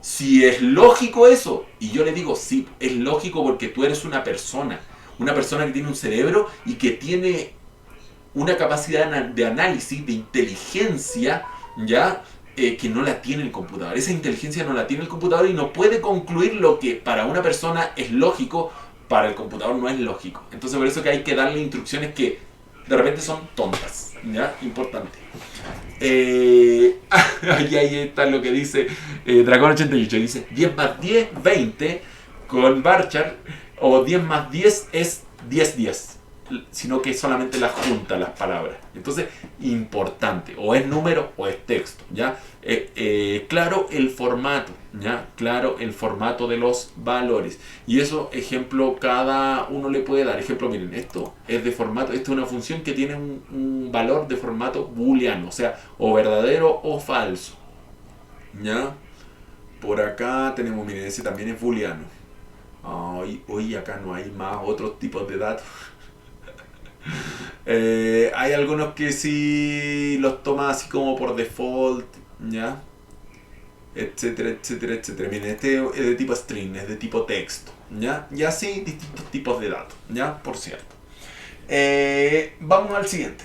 Si es lógico eso. Y yo le digo, sí, es lógico porque tú eres una persona que tiene un cerebro y que tiene una capacidad de análisis, de inteligencia, ¿ya? Que no la tiene el computador. Esa inteligencia no la tiene el computador y no puede concluir lo que para una persona es lógico, para el computador no es lógico. Entonces por eso que hay que darle instrucciones que de repente son tontas, ¿ya? Importante. Ahí está lo que dice Dragón88. Dice 10 más 10, 20 con Varchar, o 10 más 10 es 10, 10. Sino que solamente las junta las palabras. Entonces, importante, o es número o es texto, ¿ya? Claro el formato, ¿ya? Claro el formato de los valores. Y eso, ejemplo, cada uno le puede dar. Ejemplo, miren, esto es de formato, esto es una función que tiene un valor de formato booleano, o sea, o verdadero o falso, ¿ya? Por acá tenemos, miren, ese también es booleano. Hoy acá no hay más otros tipos de datos. Hay algunos que sí los toma así como por default, ¿ya? Etcétera, etcétera, etcétera. Miren, este es de tipo string, es de tipo texto, ¿ya? Y así distintos tipos de datos, ¿ya? Por cierto. Vamos al siguiente.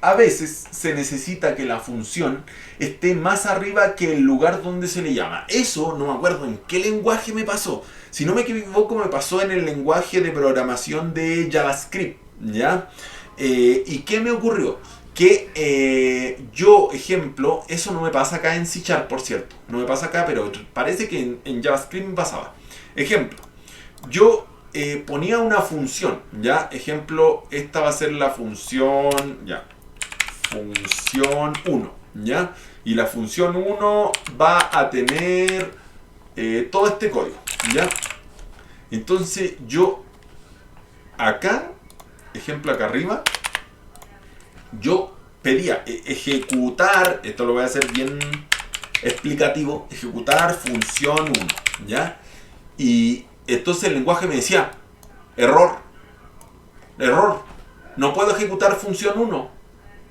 A veces se necesita que la función esté más arriba que el lugar donde se le llama. Eso no me acuerdo en qué lenguaje me pasó. Si no me equivoco, me pasó en el lenguaje de programación de JavaScript, ¿ya? ¿Y qué me ocurrió? Que yo, ejemplo, eso no me pasa acá en C#, por cierto. No me pasa acá, pero parece que en JavaScript me pasaba. Ejemplo, yo ponía una función, ¿ya? Ejemplo, esta va a ser la función, ¿ya? Función 1, ¿ya? Y la función 1 va a tener todo este código, ¿ya? Entonces yo acá, ejemplo acá arriba, yo pedía ejecutar, esto lo voy a hacer bien explicativo, ejecutar función 1, ¿ya? Y entonces el lenguaje me decía, error, no puedo ejecutar función 1,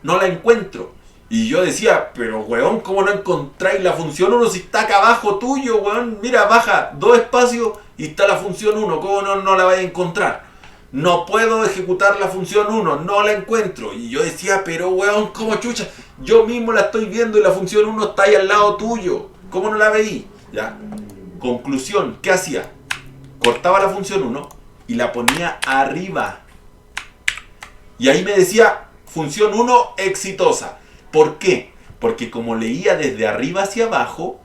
no la encuentro. Y yo decía, pero weón, ¿cómo no encontráis la función 1 si está acá abajo tuyo, weón? Mira, baja 2 espacios y está la función 1, ¿cómo no la vais a encontrar? No puedo ejecutar la función 1, no la encuentro. Y yo decía, pero weón, ¿cómo chucha? Yo mismo la estoy viendo y la función 1 está ahí al lado tuyo. ¿Cómo no la veí? Ya. Conclusión, ¿qué hacía? Cortaba la función 1 y la ponía arriba. Y ahí me decía, función 1 exitosa. ¿Por qué? Porque como leía desde arriba hacia abajo,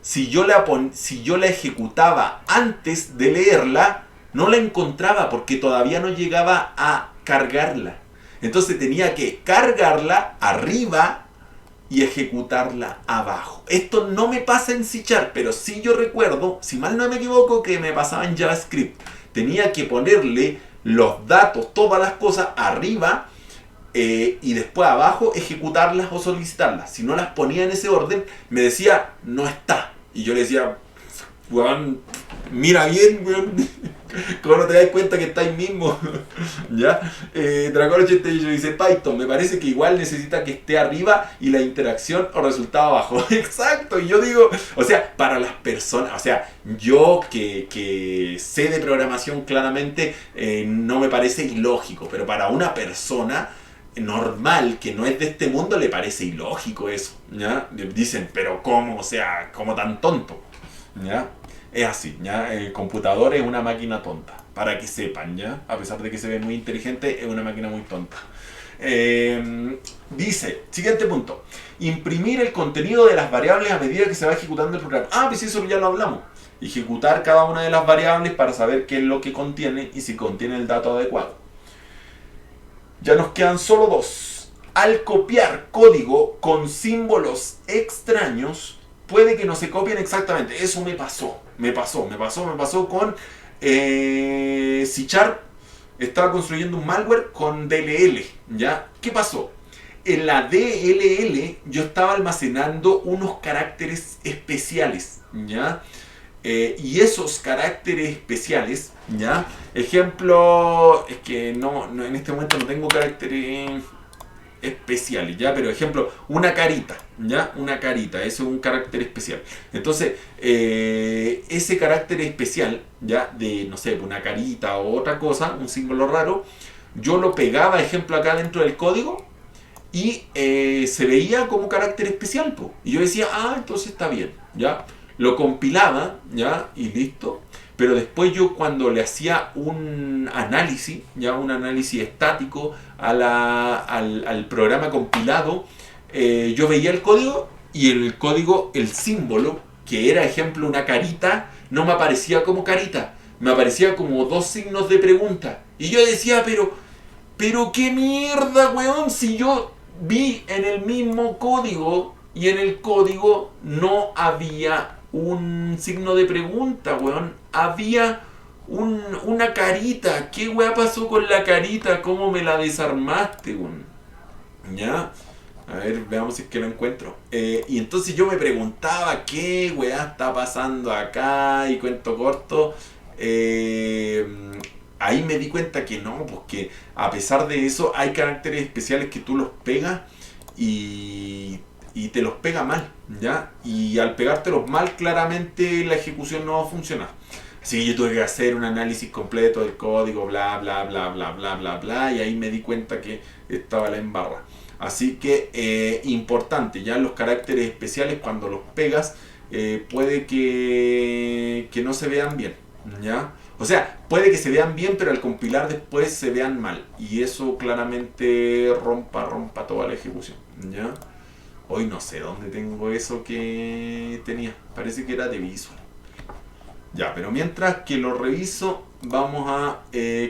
si yo la ejecutaba antes de leerla, no la encontraba porque todavía no llegaba a cargarla. Entonces tenía que cargarla arriba y ejecutarla abajo. Esto no me pasa en C#, pero sí yo recuerdo, si mal no me equivoco, que me pasaba en JavaScript. Tenía que ponerle los datos, todas las cosas arriba y después abajo ejecutarlas o solicitarlas. Si no las ponía en ese orden, me decía, no está. Y yo le decía, weón, mira bien, weón. ¿Cómo no te das cuenta que está ahí mismo? ¿Ya? Dragón88 dice, Python, me parece que igual necesita que esté arriba y la interacción o resultado abajo. Exacto, y yo digo, o sea, para las personas, o sea, yo que sé de programación claramente, no me parece ilógico, pero para una persona normal que no es de este mundo le parece ilógico eso, ¿ya? Dicen, pero ¿cómo? O sea, ¿cómo tan tonto? ¿Ya? Es así, ¿ya? El computador es una máquina tonta, para que sepan, ¿ya? A pesar de que se ve muy inteligente, es una máquina muy tonta. Dice, siguiente punto, imprimir el contenido de las variables a medida que se va ejecutando el programa. Ah, pues eso ya lo hablamos. Ejecutar cada una de las variables para saber qué es lo que contiene y si contiene el dato adecuado. Ya nos quedan solo 2. Al copiar código con símbolos extraños, puede que no se copien exactamente. Eso me pasó con C#. Estaba construyendo un malware con DLL, ¿ya? ¿Qué pasó? En la DLL yo estaba almacenando unos caracteres especiales, ¿ya? Y esos caracteres especiales, ¿ya? Ejemplo, es que no, en este momento no tengo caracteres especiales, ¿ya? Pero ejemplo, una carita, ¿ya? Una carita, eso es un carácter especial. Entonces, ese carácter especial, ¿ya? De, no sé, una carita o otra cosa, un símbolo raro, yo lo pegaba, ejemplo, acá dentro del código y se veía como carácter especial, po. Y yo decía, ah, entonces está bien, ¿ya? Lo compilaba, ¿ya? Y listo. Pero después yo cuando le hacía un análisis, ya un análisis estático al programa compilado, yo veía el código y en el código el símbolo, que era ejemplo una carita, no me aparecía como carita, me aparecía como 2 signos de pregunta. Y yo decía, pero qué mierda, weón, si yo vi en el mismo código y en el código no había un signo de pregunta, weón. Había una carita. ¿Qué weá pasó con la carita? ¿Cómo me la desarmaste, weón? ¿Ya? A ver, veamos si es que lo encuentro. Y entonces yo me preguntaba qué weá está pasando acá. Y cuento corto. Ahí me di cuenta que no, porque a pesar de eso hay caracteres especiales que tú los pegas y te los pega mal, ¿ya? Y al pegártelos mal, claramente la ejecución no va a funcionar. Así que yo tuve que hacer un análisis completo del código, bla, bla, bla, bla, bla, bla, bla, y ahí me di cuenta que estaba la embarra. Así que, importante, ya los caracteres especiales cuando los pegas, puede que no se vean bien, ¿ya? O sea, puede que se vean bien, pero al compilar después se vean mal. Y eso claramente rompa toda la ejecución, ¿ya? Hoy no sé dónde tengo eso que tenía. Parece que era de Visual. Ya, pero mientras que lo reviso, vamos a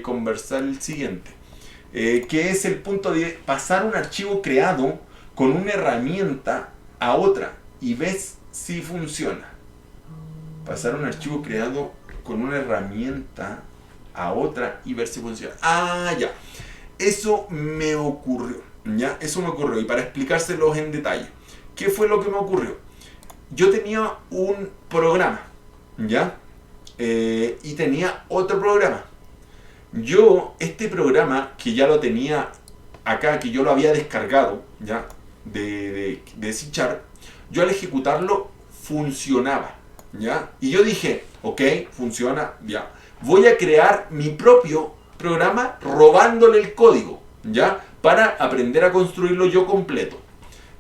conversar el siguiente. Que es el punto de pasar un archivo creado con una herramienta a otra y ves si funciona. Pasar un archivo creado con una herramienta a otra y ver si funciona. Ah, ya. Eso me ocurrió. ¿ya? Eso me ocurrió. Y para explicárselos en detalle, ¿qué fue lo que me ocurrió? Yo tenía un programa, ¿ya? Y tenía otro programa. Yo, este programa, que ya lo tenía acá, que yo lo había descargado, ¿ya? De C Sharp, yo al ejecutarlo funcionaba, ¿ya? Y yo dije, ok, funciona, ya. Voy a crear mi propio programa robándole el código, ¿ya? Para aprender a construirlo yo completo,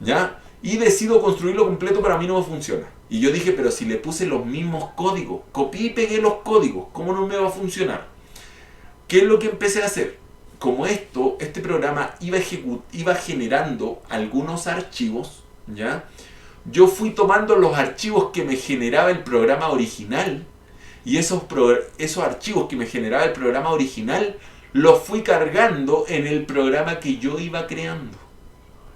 ¿ya? Y decido construirlo completo, pero a mí no me funciona. Y yo dije, pero si le puse los mismos códigos, copié y pegué los códigos, ¿cómo no me va a funcionar? ¿Qué es lo que empecé a hacer? Como este programa iba generando algunos archivos, ¿ya? Yo fui tomando los archivos que me generaba el programa original y esos archivos que me generaba el programa original los fui cargando en el programa que yo iba creando,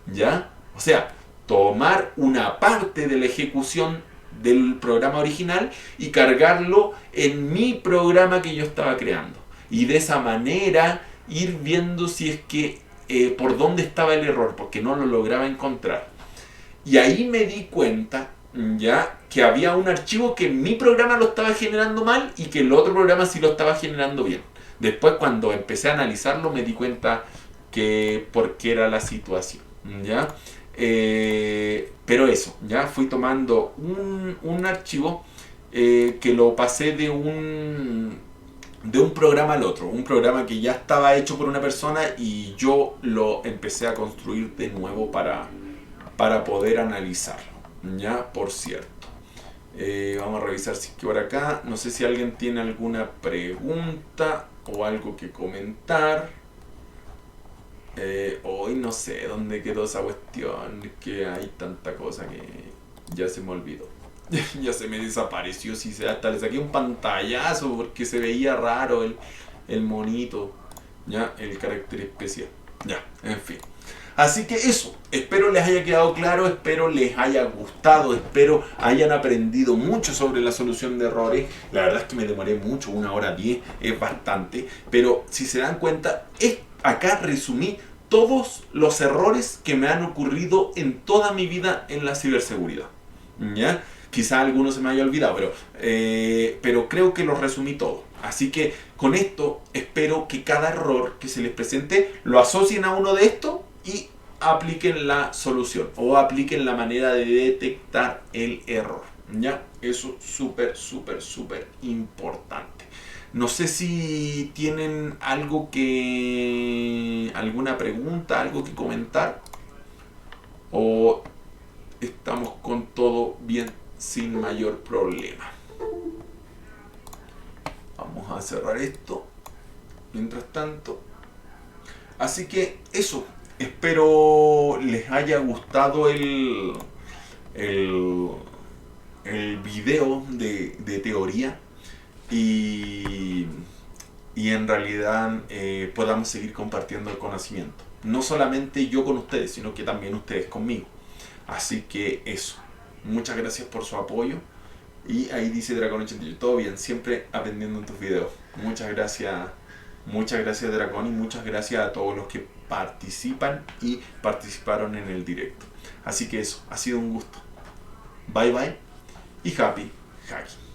¿ya? O sea, tomar una parte de la ejecución del programa original y cargarlo en mi programa que yo estaba creando. Y de esa manera ir viendo si es que por dónde estaba el error, porque no lo lograba encontrar. Y ahí me di cuenta ya que había un archivo que mi programa lo estaba generando mal y que el otro programa sí lo estaba generando bien. Después, cuando empecé a analizarlo, me di cuenta que por qué era la situación, ¿ya? Pero eso, ya fui tomando un archivo que lo pasé de un programa al otro, un programa que ya estaba hecho por una persona y yo lo empecé a construir de nuevo para poder analizarlo, ya, por cierto. Vamos a revisar si es que por acá, no sé si alguien tiene alguna pregunta o algo que comentar. Hoy no sé dónde quedó esa cuestión, que hay tanta cosa que ya se me olvidó. Ya se me desapareció, si se hasta le saqué un pantallazo porque se veía raro el monito, ya, el carácter especial. Ya, en fin. Así que eso, espero les haya quedado claro, espero les haya gustado, espero hayan aprendido mucho sobre la solución de errores. La verdad es que me demoré mucho, 1 hora 10, es bastante, pero si se dan cuenta, acá resumí todos los errores que me han ocurrido en toda mi vida en la ciberseguridad, ¿ya? Quizá alguno se me haya olvidado, pero creo que los resumí todo. Así que con esto espero que cada error que se les presente lo asocien a uno de estos y apliquen la solución o apliquen la manera de detectar el error, ¿ya? Eso es súper, súper, súper importante. No sé si tienen alguna pregunta, algo que comentar, o estamos con todo bien sin mayor problema. Vamos a cerrar esto mientras tanto. Así que eso, espero les haya gustado el video de teoría y en realidad podamos seguir compartiendo el conocimiento. No solamente yo con ustedes, sino que también ustedes conmigo. Así que eso. Muchas gracias por su apoyo. Y ahí dice Dracon88, todo bien, siempre aprendiendo en tus videos. Muchas gracias Dracon, y muchas gracias a todos los que participan y participaron en el directo. Así que eso, ha sido un gusto. Bye bye y happy hacking.